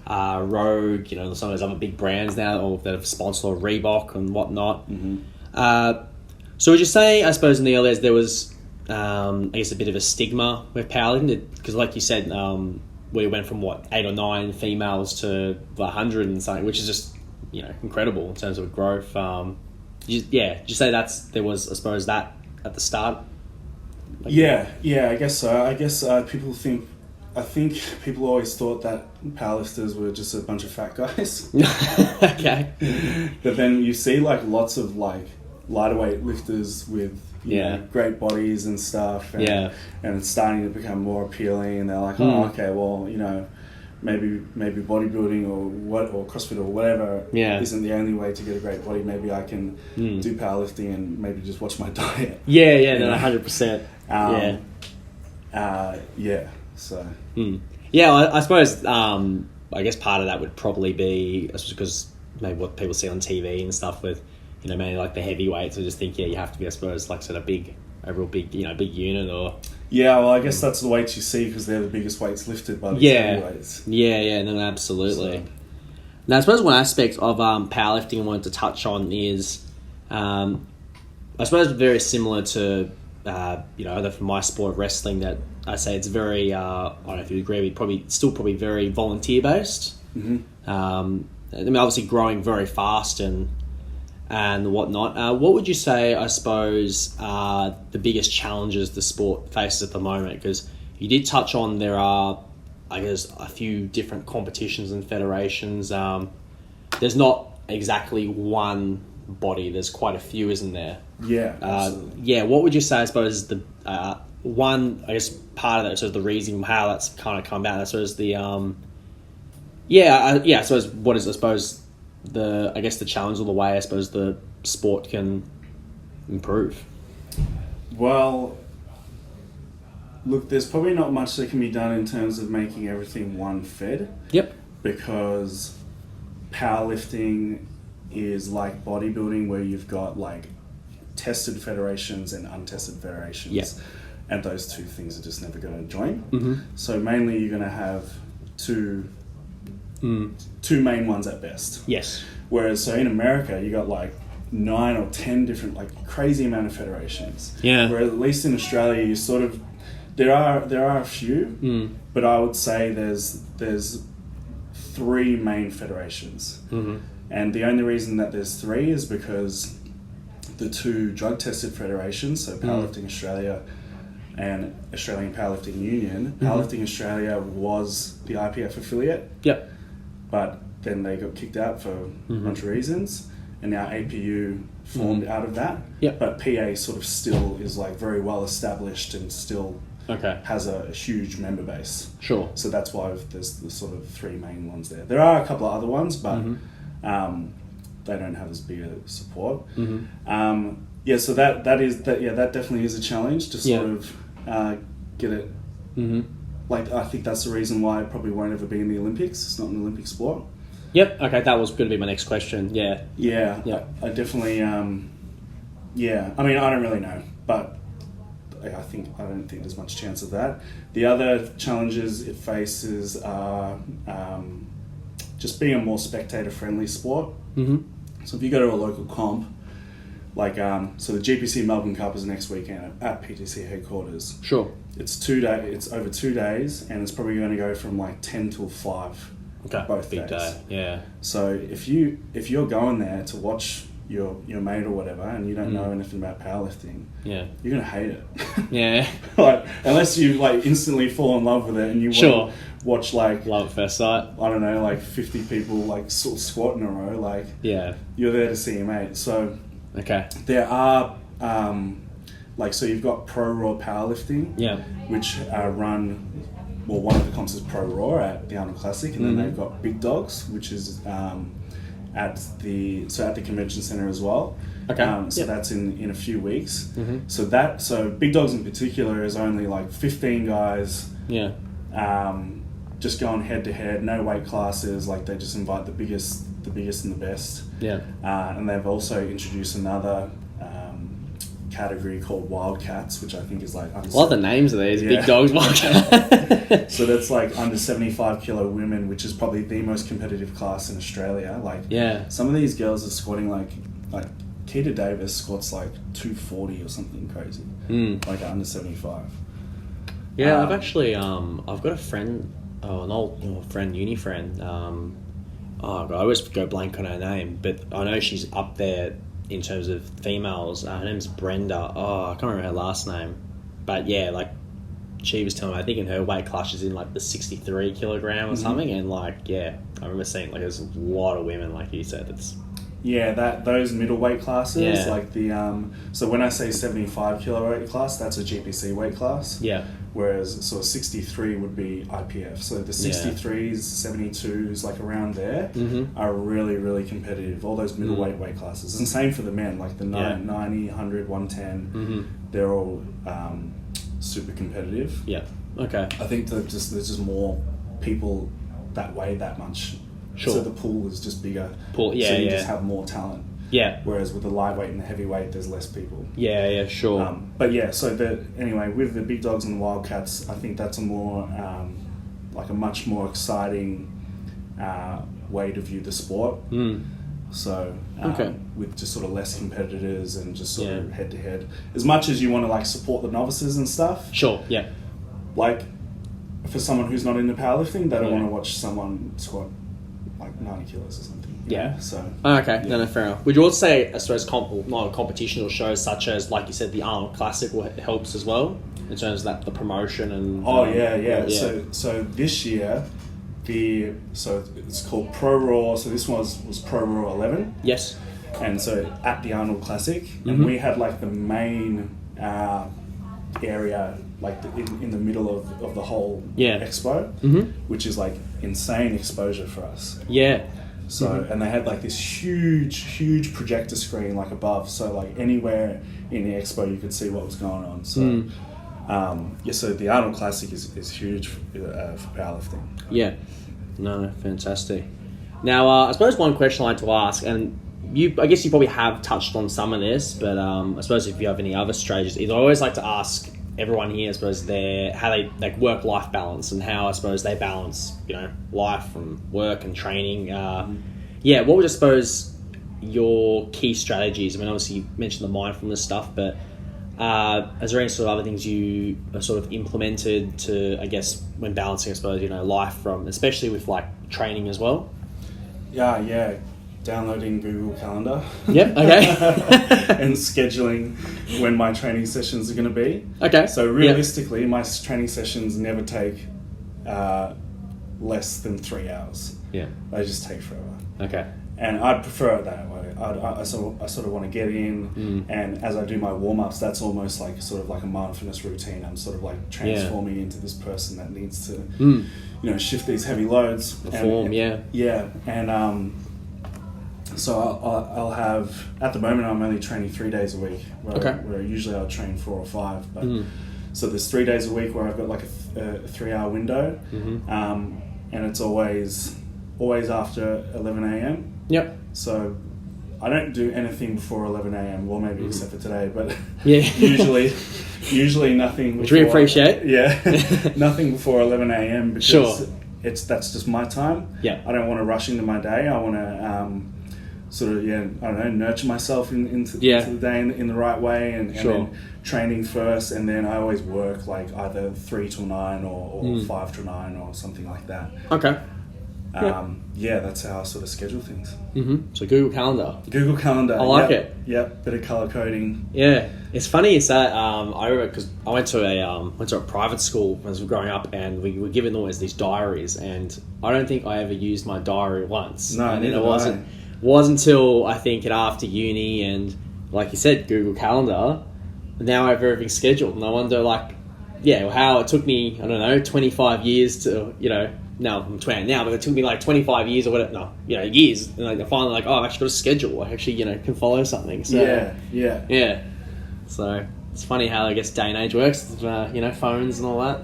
Rogue, some of those other big brands now or that have sponsored Reebok and whatnot. So would you say, I suppose in the early days there was, I guess, a bit of a stigma with powerlifting? Because like you said, we went from 8 or 9 females to 100 and something, which is just, incredible in terms of growth. Did you say there was, I suppose, that at the start? I guess so. I guess I think people always thought that powerlifters were just a bunch of fat guys. Okay. But then you see like lots of like lighter weight lifters with great bodies and stuff, and it's starting to become more appealing, and they're like, maybe bodybuilding or CrossFit or whatever isn't the only way to get a great body. Maybe I can do powerlifting and maybe just watch my diet. 100%. So. I suppose, I guess part of that would probably be because maybe what people see on TV and stuff with, mainly like the heavyweights. I just think, you have to be, I suppose, like sort of big, a real big, big unit or... Yeah, well, I guess that's the weights you see because they're the biggest weights lifted by the heavyweights. No, absolutely. So. Now, I suppose one aspect of powerlifting I wanted to touch on is, I suppose, very similar to, either from my sport of wrestling, that I say it's very, I don't know if you agree, probably very volunteer-based. Obviously growing very fast and whatnot. What would you say, I suppose, are the biggest challenges the sport faces at the moment? Because you did touch on there are, I guess, a few different competitions and federations. There's not exactly one body. There's quite a few, isn't there? Yeah, absolutely. What would you say, I suppose, is the one, I guess, part of that, so the reason how that's kind of come about, I suppose, the... I suppose, what is, I suppose... the challenge or the way I suppose the sport can improve? Well, look, there's probably not much that can be done in terms of making everything one fed. Yep. Because powerlifting is like bodybuilding, where you've got like tested federations and untested federations. Yep. And those two things are just never going to join. So mainly you're going to have two main ones at best. Yes. Whereas, so in America, you got like 9 or 10 different, like crazy amount of federations. Yeah. Whereas at least in Australia, you sort of, there are a few, but I would say there's 3 main federations. And the only reason that there's 3 is because the 2 drug tested federations, so Powerlifting Australia and Australian Powerlifting Union. Powerlifting Australia was the IPF affiliate. Yep. But then they got kicked out for a bunch of reasons, and now APU formed out of that. Yep. But PA sort of still is like very well established and still has a huge member base. Sure. So that's why there's the sort of three main ones there. There are a couple of other ones, but they don't have as big a support. So that definitely is a challenge to sort of get it. Like, I think that's the reason why it probably won't ever be in the Olympics. It's not an Olympic sport. Yep. Okay, that was going to be my next question. Yeah. Yeah. I definitely. I mean, I don't really know, but I don't think there's much chance of that. The other challenges it faces are just being a more spectator-friendly sport. So if you go to a local comp, like so the GPC Melbourne Cup is next weekend at PTC headquarters. Sure. It's 2 days. It's over 2 days, and it's probably going to go from like 10 till 5. Okay. Both big days. Day. Yeah. So if you're going there to watch your mate or whatever, and you don't know anything about powerlifting, you're gonna hate it. Yeah. Like, unless you like instantly fall in love with it, and you want to watch like love at first sight. I don't know, like 50 people like sort of squat in a row. Like you're there to see your mate. So there are so you've got Pro Raw Powerlifting, which run. Well, one of the comps is Pro Raw at the Arnold Classic, and then they've got Big Dogs, which is at the convention center as well. So that's in a few weeks. So Big Dogs in particular is only like 15 guys. Just going head to head, no weight classes. Like they just invite the biggest and the best. And they've also introduced another category called Wildcats, which I think is like a lot of the names of these Big Dogs. Wildcats. So that's like under 75 kilo women, which is probably the most competitive class in Australia. Like some of these girls are squatting like Keita Davis squats like 240 or something crazy, like under 75. I've actually I've got a friend, an old friend, uni friend. I always go blank on her name, but I know she's up there in terms of females. Her name's Brenda. I can't remember her last name, but she was telling me, I think in her weight class she's in like the 63 kilogram or something, and I remember seeing there's a lot of women, like you said. It's those middleweight classes, like the so when I say 75 kilo weight class, that's a GPC weight class. Whereas 63 would be IPF. So the 63s, 72s, like around there, are really, really competitive. All those middleweight weight classes. And same for the men, like the 90, 100, 110. They're all super competitive. I think that there's just more people that weigh that much. So the pool is just bigger. So you just have more talent. Whereas with the lightweight and the heavyweight, there's less people. So anyway, with the Big Dogs and the Wildcats, I think that's a more a much more exciting way to view the sport. So with just sort of less competitors and just sort of head to head. As much as you want to support the novices and stuff. Like for someone who's not into powerlifting, they don't want to watch someone squat like 90 kilos or something. No, fair enough. Would you also say, I suppose, competitions or shows such as, like you said, the Arnold Classic helps as well in terms of the promotion and? So this year, it's called Pro Raw. So this was Pro Raw 11. Yes. And so at the Arnold Classic, and we had the main area in the middle of the whole expo, which is insane exposure for us. So and they had this huge projector screen above, so anywhere in the expo you could see what was going on. So so the Arnold Classic is huge for powerlifting. No, fantastic. Now I suppose one question I'd like to ask, and I guess you probably have touched on some of this, but I suppose if you have any other strategies, I always like to ask everyone here, I suppose, how they work-life balance and how I suppose they balance, life from work and training. What would I suppose your key strategies? I mean, obviously you mentioned the mindfulness stuff, but is there any sort of other things you sort of implemented to, I guess, when balancing, I suppose, life from, especially with training as well? downloading Google Calendar. Yep. Okay. And scheduling when my training sessions are going to be. Okay. So realistically, my training sessions never take less than 3 hours. Yeah. They just take forever. Okay. And I'd prefer it that way. I sort of want to get in, and as I do my warm-ups, that's almost like sort of like a mindfulness routine. I'm sort of like transforming into this person that needs to, shift these heavy loads. Yeah. And so I'll have, at the moment, I'm only training 3 days a week, where usually I'll train 4 or 5. But so there's 3 days a week where I've got like a 3-hour window, and it's always after 11 a.m. Yep. So I don't do anything before 11 a.m. Well, maybe except for today, but yeah, usually nothing. Which we appreciate. Yeah, nothing before 11 a.m. because that's just my time. Yeah. I don't want to rush into my day. I want to nurture myself into the day in the right way, and then training first, and then I always work like either 3 till 9 or 5 till 9 or something like that. Okay. That's how I sort of schedule things. So Google Calendar. I like it. Yep, bit of color coding. Yeah, it's funny. It's that I remember because I went to a private school as we were growing up, and we were given always these diaries, and I don't think I ever used my diary once. No, and it wasn't until I think after uni and, like you said, Google Calendar. Now I have everything scheduled, and I wonder how it took me 25 years to No, I'm 20 now, but it took me like 25 years or whatever. Years. And I finally I've actually got a schedule. I actually, can follow something. So, yeah. So it's funny how I guess day and age works. Phones and all that.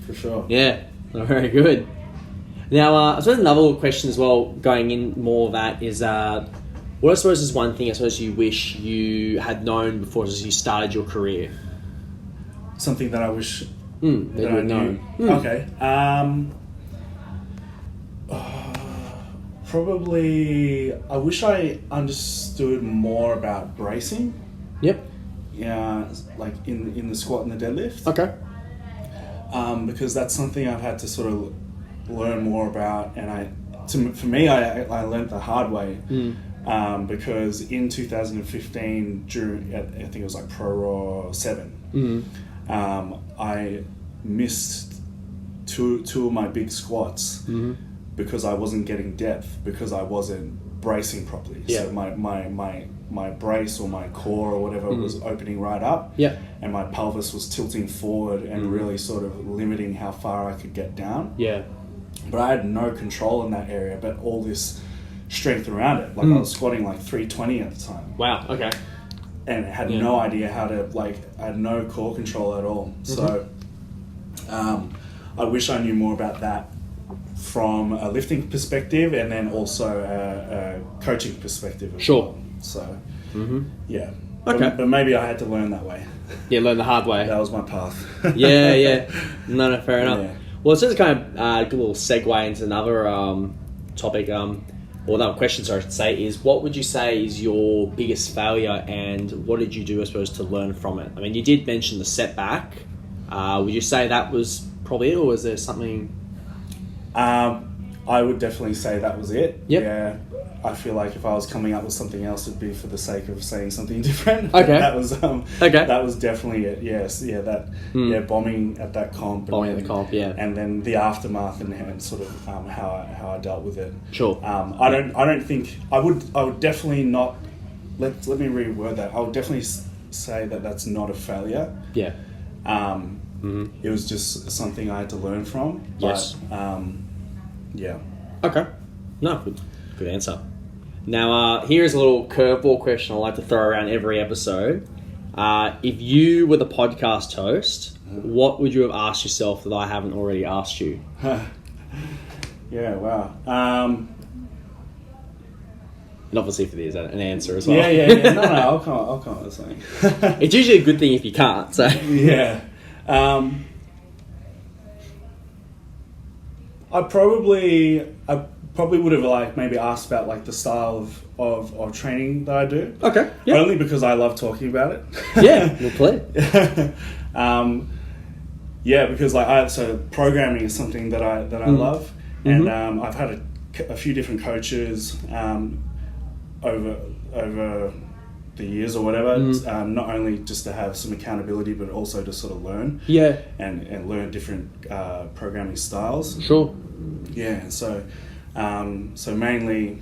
For sure. Yeah, very good. Now, I suppose another question as well, going in more of that is, what I suppose is one thing I suppose you wish you had known before as you started your career? Something that I wish that you had known. Okay. Probably, I wish I understood more about bracing. Yep. Yeah, like in the squat and the deadlift. Okay. Because that's something I've had to sort of learn more about, and for me, I learned the hard way. Because in 2015, during I think it was like Pro Raw 7, I missed two of my big squats. Because I wasn't getting depth, because I wasn't bracing properly. Yeah. So my brace or my core or whatever was opening right up. Yeah. And my pelvis was tilting forward and really sort of limiting how far I could get down. Yeah. But I had no control in that area, but all this strength around it. Like I was squatting like 320 at the time. Wow, okay. And had no idea how to, I had no core control at all. So I wish I knew more about that from a lifting perspective, and then also a coaching perspective as well. So, yeah. Okay. But maybe I had to learn that way. Yeah, learn the hard way. That was my path. Yeah. No, fair enough. Yeah. Well, it's just kind of a good little segue into another topic, or another question, sorry, I should say, is what would you say is your biggest failure, and what did you do, I suppose, to learn from it? I mean, you did mention the setback. Would you say that was probably it, or was there something... I would definitely say that was it. Yep. Yeah. I feel like if I was coming up with something else, it'd be for the sake of saying something different. Okay. That was definitely it. Yes. Yeah. Bombing at that comp. Bombing at the comp. Yeah. And then the aftermath and sort of how I dealt with it. Sure. I don't think I would definitely not. Let me reword that. I would definitely say that that's not a failure. Yeah. It was just something I had to learn from. Yes. But, yeah. Okay. No, good answer. Now, here's a little curveball question I like to throw around every episode. If you were the podcast host, what would you have asked yourself that I haven't already asked you? Yeah, wow. And obviously if there's an answer as well. Yeah. No, I'll come up with something. It's usually a good thing if you can't, so... Yeah. I probably would have maybe asked about the style of training that I do. Okay. Yeah. Only because I love talking about it. Yeah, we'll play. Yeah, because so programming is something that I love, and I've had a few different coaches over the years or whatever, not only just to have some accountability, but also to sort of learn. Yeah. And learn different programming styles. Sure. Yeah. And so mainly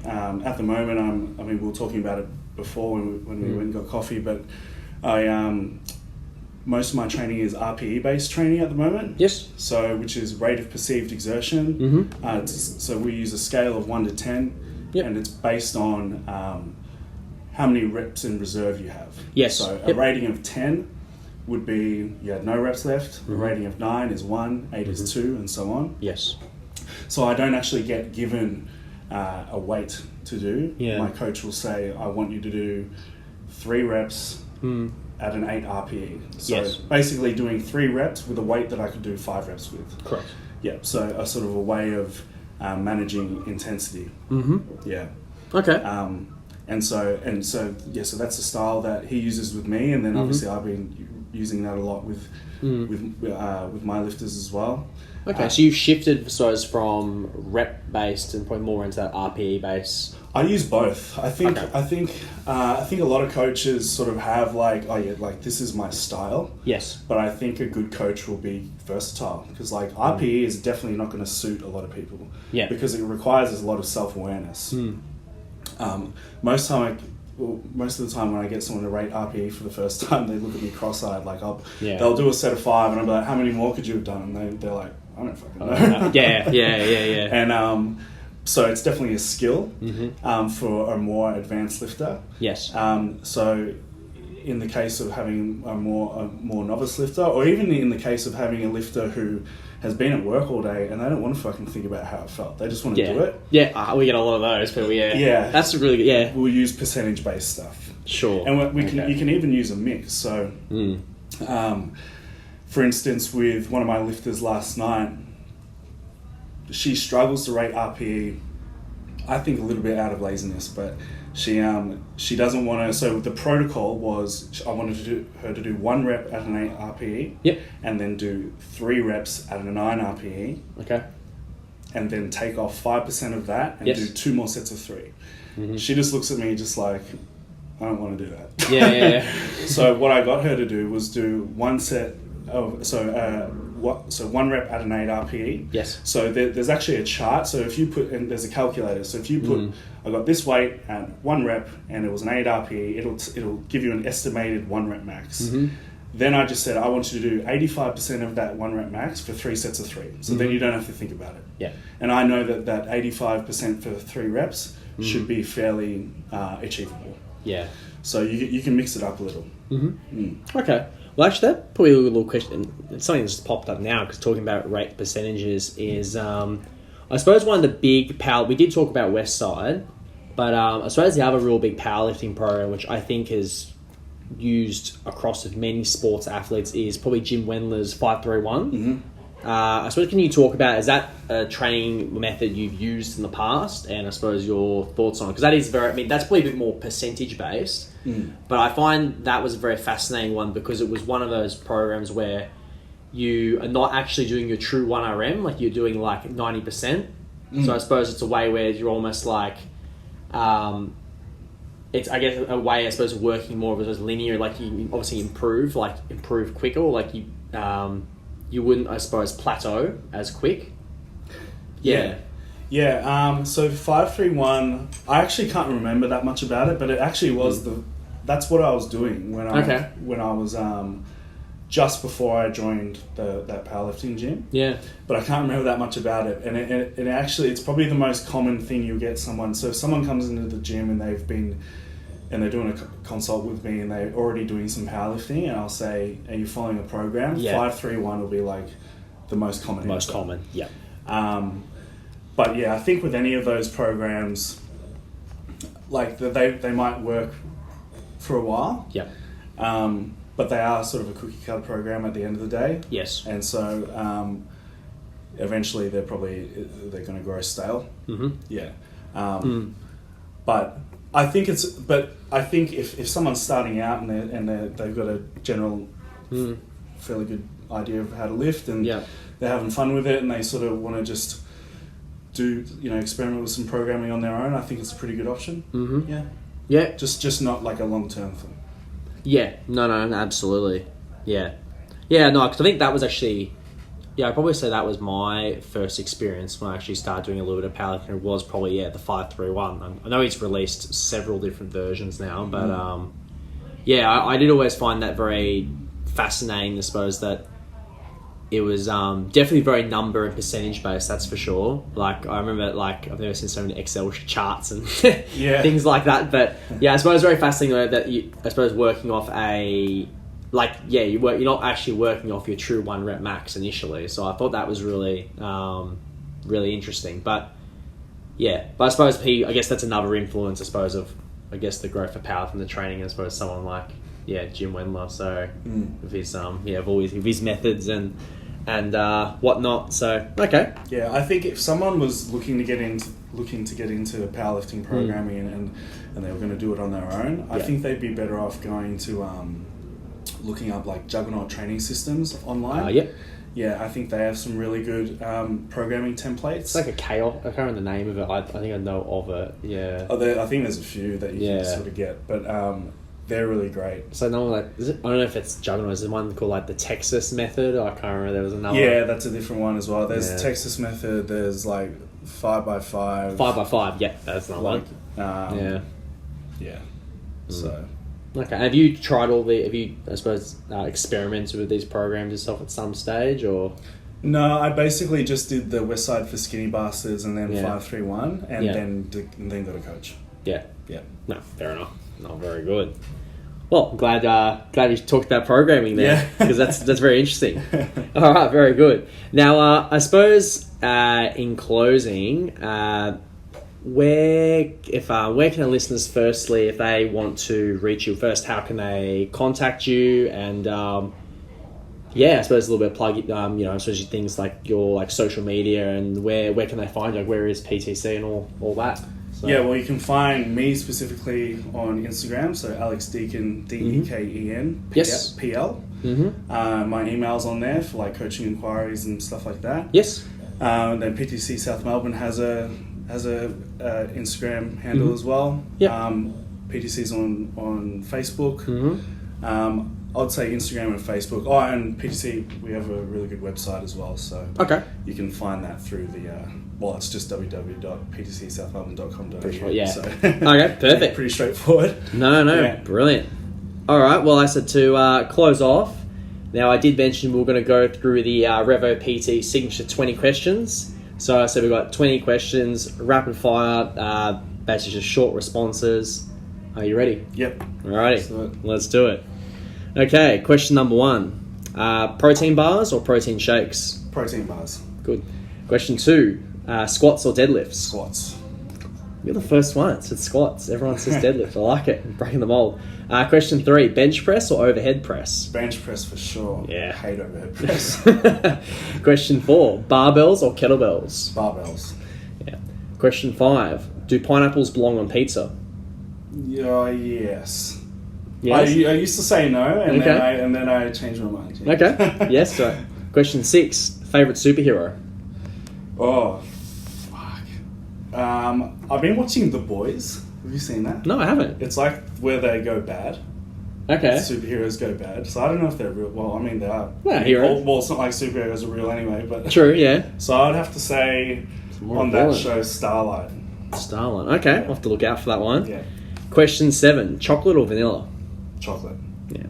at the moment, we were talking about it before when we went and got coffee, but most of my training is RPE based training at the moment. Yes. So, which is rate of perceived exertion. So we use a scale of 1 to 10, and it's based on how many reps in reserve you have. Yes. So a rating of 10 would be you had no reps left. A rating of 9 is 1, 8 is 2, and so on. Yes. So I don't actually get given a weight to do. Yeah. My coach will say, I want you to do 3 reps at an 8 RPE. So basically doing 3 reps with a weight that I could do 5 reps with. Correct. Yeah, so a sort of a way of managing intensity. Yeah. Okay. So that's the style that he uses with me, and then obviously I've been using that a lot with my lifters as well. Okay, so you've shifted, from rep based and probably more into that RPE base. I use both. I think a lot of coaches sort of have this is my style. Yes. But I think a good coach will be versatile, because RPE is definitely not going to suit a lot of people. Yeah. Because it requires a lot of self-awareness. Most of the time when I get someone to rate RPE for the first time, they look at me cross-eyed, they'll do a set of 5 and I'm like, how many more could you have done? And they're like, I don't fucking know. Yeah. And so it's definitely a skill for a more advanced lifter. Yes. So in the case of having a more novice lifter, or even in the case of having a lifter who has been at work all day and they don't want to fucking think about how it felt, they just want to do it. Yeah, we get a lot of those, but that's really good. Yeah, we'll use percentage based stuff. Sure. And you can even use a mix. So, for instance, with one of my lifters last night, she struggles to rate RPE. I think a little bit out of laziness, but she doesn't want to. So the protocol was I wanted her to do 1 rep at an 8 RPE. Yep. And then do 3 reps at a 9 RPE. Okay. And then take off 5% of that and do 2 more sets of 3. She just looks at me just like, I don't want to do that. Yeah. So what I got her to do was do 1 set of 1 rep at an 8 RPE. Yes. So there's actually a chart. So if you put, and there's a calculator. So if you put, I got this weight at 1 rep and it was an 8 RPE, it'll give you an estimated 1 rep max. Then I just said, I want you to do 85% of that 1 rep max for 3 sets of 3. So then you don't have to think about it. Yeah. And I know that 85% for 3 reps should be fairly achievable. Yeah. So you can mix it up a little. Okay. Well, actually, that probably a little question. It's something that's popped up now because talking about rate percentages is, I suppose one of the big we did talk about West Side, but I suppose the other real big powerlifting program, which I think is used across many sports athletes, is probably Jim Wendler's 531. I suppose, can you talk about, is that a training method you've used in the past, and I suppose your thoughts on it? Because that is that's probably a bit more percentage based, but I find that was a very fascinating one because it was one of those programs where you are not actually doing your true 1RM, like you're doing 90%. So I suppose it's a way where you're almost like, it's, I guess, a way, I suppose, of working more of as linear, like you obviously improve quicker, like you wouldn't, I suppose, plateau as quick. Yeah. So 531, I actually can't remember that much about it, but it actually was that's what I was doing when I was just before I joined that powerlifting gym. Yeah. But I can't remember that much about it, and it actually, it's probably the most common thing you'll get someone. So if someone comes into the gym and they're doing a consult with me and they're already doing some powerlifting, and I'll say, are you following a program? 531 will be like the most common. Most common, yeah. But yeah, I think with any of those programs, like they might work for a while. Yeah. But they are sort of a cookie cutter program at the end of the day. Yes. And so eventually they're going to grow stale. Yeah. But I think if someone's starting out and they've got a general fairly good idea of how to lift, and they're having fun with it, and they sort of want to just do experiment with some programming on their own, I think it's a pretty good option. Mm-hmm. Yeah, just not like a long-term thing. Yeah, no, absolutely. Yeah, no, because I think that was actually, I'd probably say that was my first experience when I actually started doing a little bit of powerlifting. It was probably, the 531. I know he's released several different versions now, but I did always find that very fascinating, I suppose, that it was definitely very number and percentage based, that's for sure. Like, I remember, I've never seen so many Excel charts and things like that. But I suppose it's very fascinating that working off you're not actually working off your true 1 rep max initially. So I thought that was really, really interesting. But I suppose I guess that's another influence, I suppose, of the growth of power from the training. I suppose someone like Jim Wendler. So with his with his methods and whatnot. So okay. Yeah, I think if someone was looking to get into powerlifting programming and they were going to do it on their own, I think they'd be better off going to looking up like Juggernaut training systems online. I think they have some really good programming templates. It's like a chaos. I can't remember the name of it. I think I know of it. Yeah. I think there's a few that you can sort of get, but they're really great. So no, I don't know if it's Juggernaut. Is one called the Texas method? I can't remember. There was another. Yeah, that's a different one as well. There's Texas method. There's 5x5. 5x5. Yeah, that's another one. Yeah. So. Okay. Have you tried experimented with these programs yourself at some stage, or? No, I basically just did the West Side for Skinny Bastards and then 531 and then got a coach. Yeah. No, fair enough. No, very good. Well, I'm glad you talked about programming there, because that's very interesting. All right, very good. Now, I suppose in closing, where can our listeners, firstly, if they want to reach you first, how can they contact you? And I suppose a little bit of plug, I suppose things like your social media, and where can they find you? Where is PTC and all that? So. Yeah, well, you can find me specifically on Instagram, so Alex Deken, Deken, PL. Mm-hmm. My email's on there for coaching inquiries and stuff like that. Yes. Then PTC South Melbourne has a Instagram handle as well. Yep. PTC's on Facebook. Mm-hmm. I'd say Instagram and Facebook. Oh, and PTC, we have a really good website as well. So you can find that through it's just www.ptcsouthmelbourne.com.au. Yeah. So, okay, perfect. Pretty straightforward. No, brilliant. All right, well, I said to close off. Now, I did mention we we're going to go through the Revo PT signature 20 questions. So I said we've got 20 questions, rapid fire, basically just short responses. Are you ready? Yep. Alrighty, let's do it. Okay, question number 1. Protein bars or protein shakes? Protein bars. Good. Question 2. Squats or deadlifts? Squats. You're the first one. It said squats. Everyone says deadlift. I like it. Breaking the mold. Question 3. Bench press or overhead press? Bench press for sure. Yeah. I hate overhead press. Question 4. Barbells or kettlebells? Barbells. Yeah. Question 5. Do pineapples belong on pizza? Yes. Yes. I used to say no, and then I changed my mind. Yeah. Okay. Yes. Right. Question 6. Favorite superhero? Oh, fuck. I've been watching The Boys. Have you seen that? No, I haven't. It's like where they go bad. Okay. Superheroes go bad. So I don't know if they're real. Well, I mean, they are. Yeah, heroes. Well, it's not like superheroes are real anyway, but... True, yeah. So I'd have to say on that show, Starlight. Starlight. Okay, I'll have to look out for that one. Yeah. Question 7. Chocolate or vanilla? Chocolate. Yeah.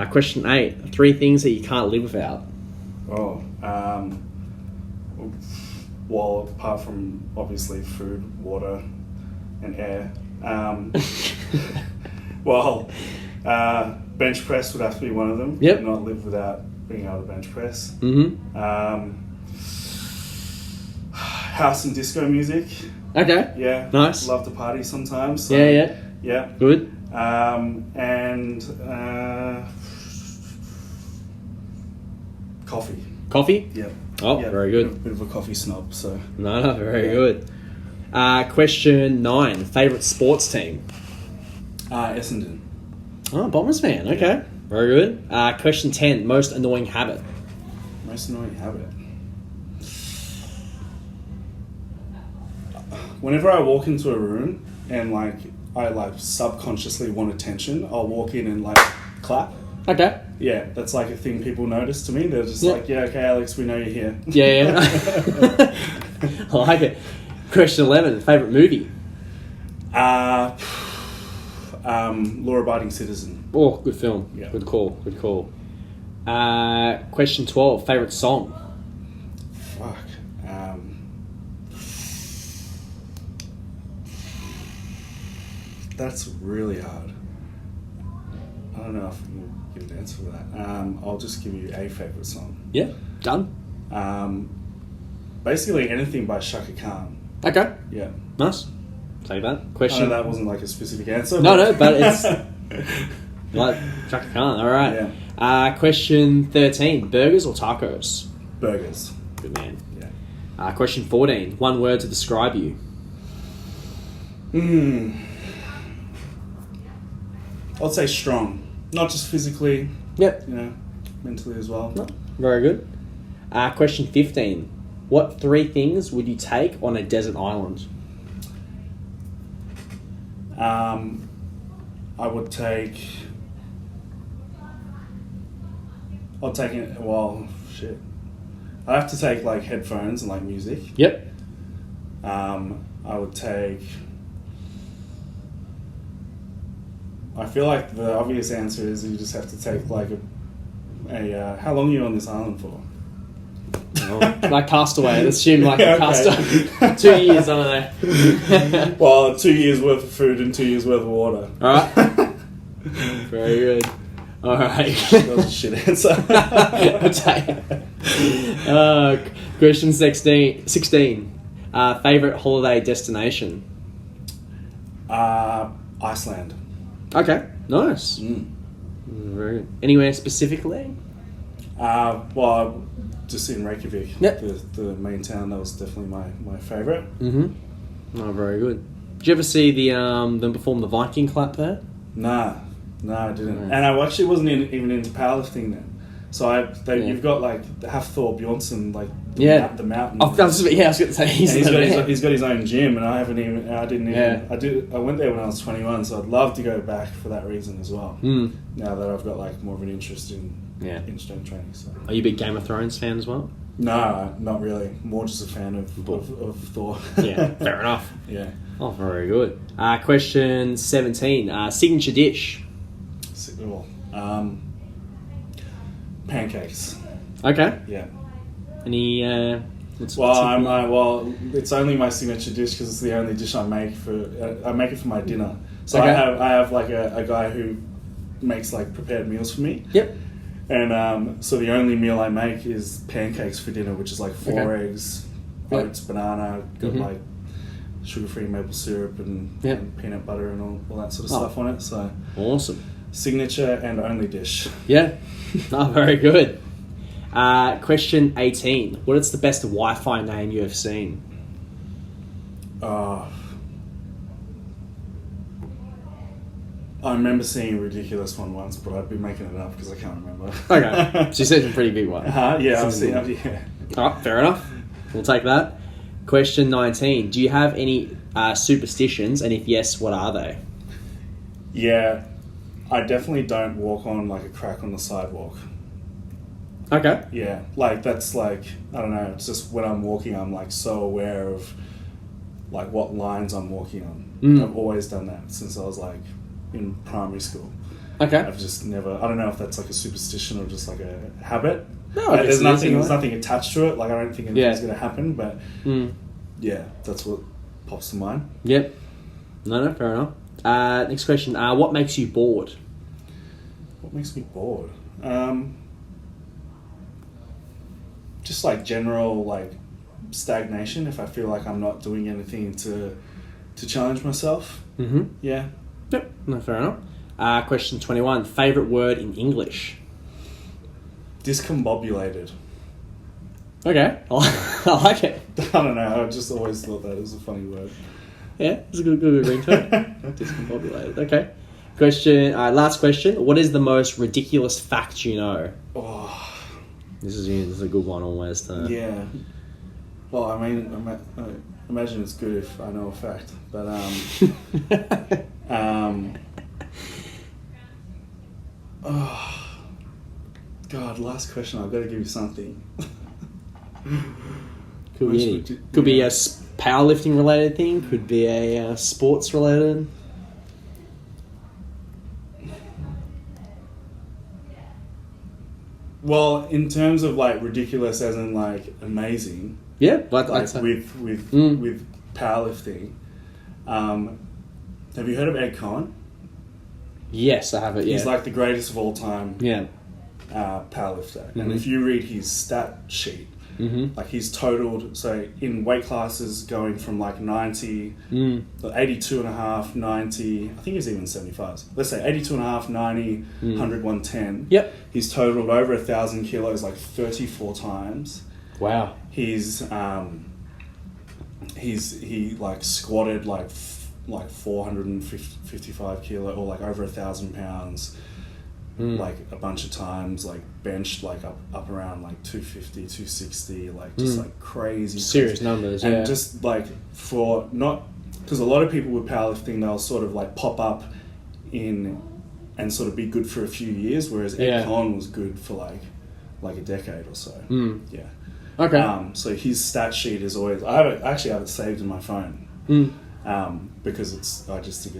Question 8. 3 things that you can't live without? Oh, well, apart from obviously food, water, and air. Bench press would have to be one of them. Yep. Not live without being able to bench press. Mm-hmm. House and disco music. Okay. Yeah. Nice. Love to party sometimes. So, Yeah. And Good. coffee. Coffee? Yeah. Oh, very good. Bit of a coffee snob, so... No, very good. Question 9. Favourite sports team? Essendon. Oh, Bombers fan. Okay. Very good. Question 10. Most annoying habit? Most annoying habit? whenever I walk into a room and like I like subconsciously want attention, I'll walk in and like clap. Okay. Yeah, that's like a thing people notice to me. They're just like, yeah, okay, Alex, we know you're here. Yeah. I like it. Question 11, favourite movie? Law-Abiding Citizen. Oh, good film. Yeah. Good call. Question 12, favourite song? Fuck. That's really hard. I don't know if I can give an answer for that. I'll just give you a favourite song. Yeah, done. Basically anything by Shaka Khan. Okay, Yeah. nice. Take that. I Question. know that wasn't like a specific answer. No, but it's like Chaka Khan. All right. Yeah. Question 13, burgers or tacos? Burgers. Good man. Yeah. Question 14, one word to describe you. I'd say strong. Not just physically, Yep. mentally as well. No, very good. Question 15, what 3 things would you take on a desert island? I would take... I'll take it... Well, shit. I have to take like headphones and like music. Yep. I would take... I feel like the obvious answer is you just have to take like a how long are you on this island for? Like Castaway. Let's assume like Yeah, okay. Castaway. 2 years, I don't know. Well, 2 years worth of food and 2 years worth of water. Alright. Very good. Alright. That was a shit answer. Question 16. Favourite holiday destination? Iceland. Okay, nice. Very good. Anywhere specifically? Well, just in Reykjavik, Yep. the main town. That was definitely my favourite. Oh, very good. Did you ever see them perform the Viking clap there? Nah, I didn't. Right. And I actually wasn't even into powerlifting then. So you've got like Hafthor Bjornsson, like the mountain. I was going to say He's got his own gym, and I didn't even. I went there when I was 21, so I'd love to go back for that reason as well. Now that I've got like more of an interest in strength training. So. Are you a big Game of Thrones fan as well? No, not really. More just a fan of Thor. Yeah, fair enough. Yeah. Oh, very good. Question 17. Signature dish. Pancakes. Okay. Yeah. Any? It's only my signature dish because it's the only dish I make I make it for my dinner. So Okay. I have like a guy who makes like prepared meals for me. Yep. And so the only meal I make is pancakes for dinner, which is like 4 eggs, oats, banana, got like sugar-free maple syrup and peanut butter and all that sort of stuff on it. So awesome. Signature and only dish. Yeah. Oh, very good. Question 18. What is the best Wi-Fi name you have seen? I remember seeing a ridiculous one once, but I'd be making it up because I can't remember. Okay. So you said some pretty big one. Yeah, I've seen it. Yeah. All right, fair enough. We'll take that. Question 19. Do you have any superstitions? And if yes, what are they? Yeah, I definitely don't walk on like a crack on the sidewalk. Okay. Yeah, like that's like, I don't know, it's just when I'm walking, I'm like so aware of like what lines I'm walking on. I've always done that since I was like in primary school. Okay. I've just never, I don't know if that's like a superstition or just like a habit. No, Like, there's there's nothing attached to it. Like I don't think anything's going to happen, but yeah, that's what pops to mind. Yep. No, fair enough. Next question. What makes you bored? What makes me bored? Just like general like stagnation. If I feel like I'm not doing anything to challenge myself. Yeah. Yep. No, fair enough. Question 21. Favorite word in English? Discombobulated. Okay. I like it. I don't know. I just always thought that was a funny word. Yeah, it's a good ringtone. Discombobulated. Okay. Question. Last question. What is the most ridiculous fact you know? Oh. This is a good one almost. Yeah. Well, I mean, imagine it's good if I know a fact, but oh God, last question. I've got to give you something. Could be a powerlifting related thing. Could be a sports related. Well, in terms of like ridiculous, as in like amazing. Yeah, but like with powerlifting. Have you heard of Ed Cohen? Yes, I have it. Yeah, He's like the greatest of all time. Yeah. Powerlifter, and if you read his stat sheet, like he's totaled, so in weight classes going from like 90, 82 and a half, 90, I think he's even 75s. Let's say 82 and a half, 90, 100, 110. Yep. He's totaled over 1,000 kilos like 34 times. Wow. He like squatted like 455 kilo or like over 1,000 pounds. Like a bunch of times, like benched like up around like 250, 260, like just like crazy serious numbers, and just like for not because a lot of people with powerlifting, they'll sort of like pop up in and sort of be good for a few years, whereas Ed Cohen was good for like a decade or so. Yeah. Okay. So his stat sheet is always I actually have it saved in my phone. Because I just think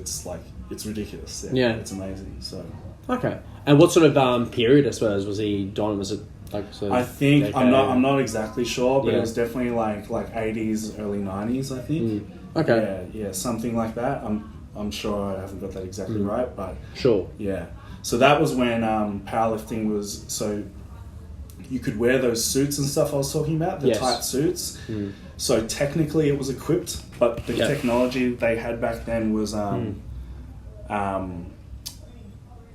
it's ridiculous. Yeah. It's amazing. So. Okay. And what sort of period, I suppose, was he done? Was it like sort of I think decade? I'm not exactly sure, but it was definitely like 80s, early 90s, I think. Okay. Yeah, something like that. I'm sure I haven't got that exactly right, but sure. Yeah. So that was when powerlifting was so you could wear those suits and stuff I was talking about, the tight suits. So technically it was equipped, but the technology they had back then was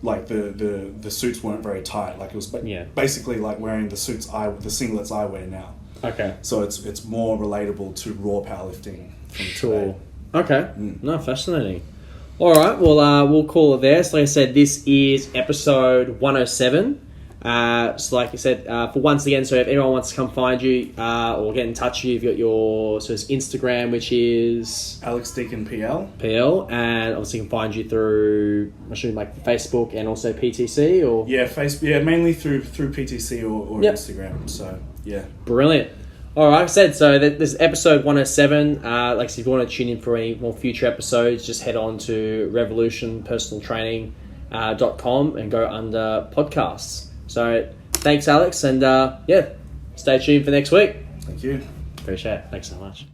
like the suits weren't very tight. Like it was basically like wearing the singlets I wear now. Okay. So it's more relatable to raw powerlifting from today. Okay. No, fascinating. All right. Well, we'll call it there. So like I said, this is episode 107. So like I said, for once again, so if anyone wants to come find you or get in touch with you, you've got your Instagram, which is Alex Deken PL, and obviously you can find you through, I'm assuming, like Facebook and also PTC or Facebook, mainly through PTC or Instagram. So brilliant. All right, like I said, so this is episode 107. Like I said, if you want to tune in for any more future episodes, just head on to revolutionpersonaltraining.com and go under podcasts. So thanks, Alex, and stay tuned for next week. Thank you. Appreciate it. Thanks so much.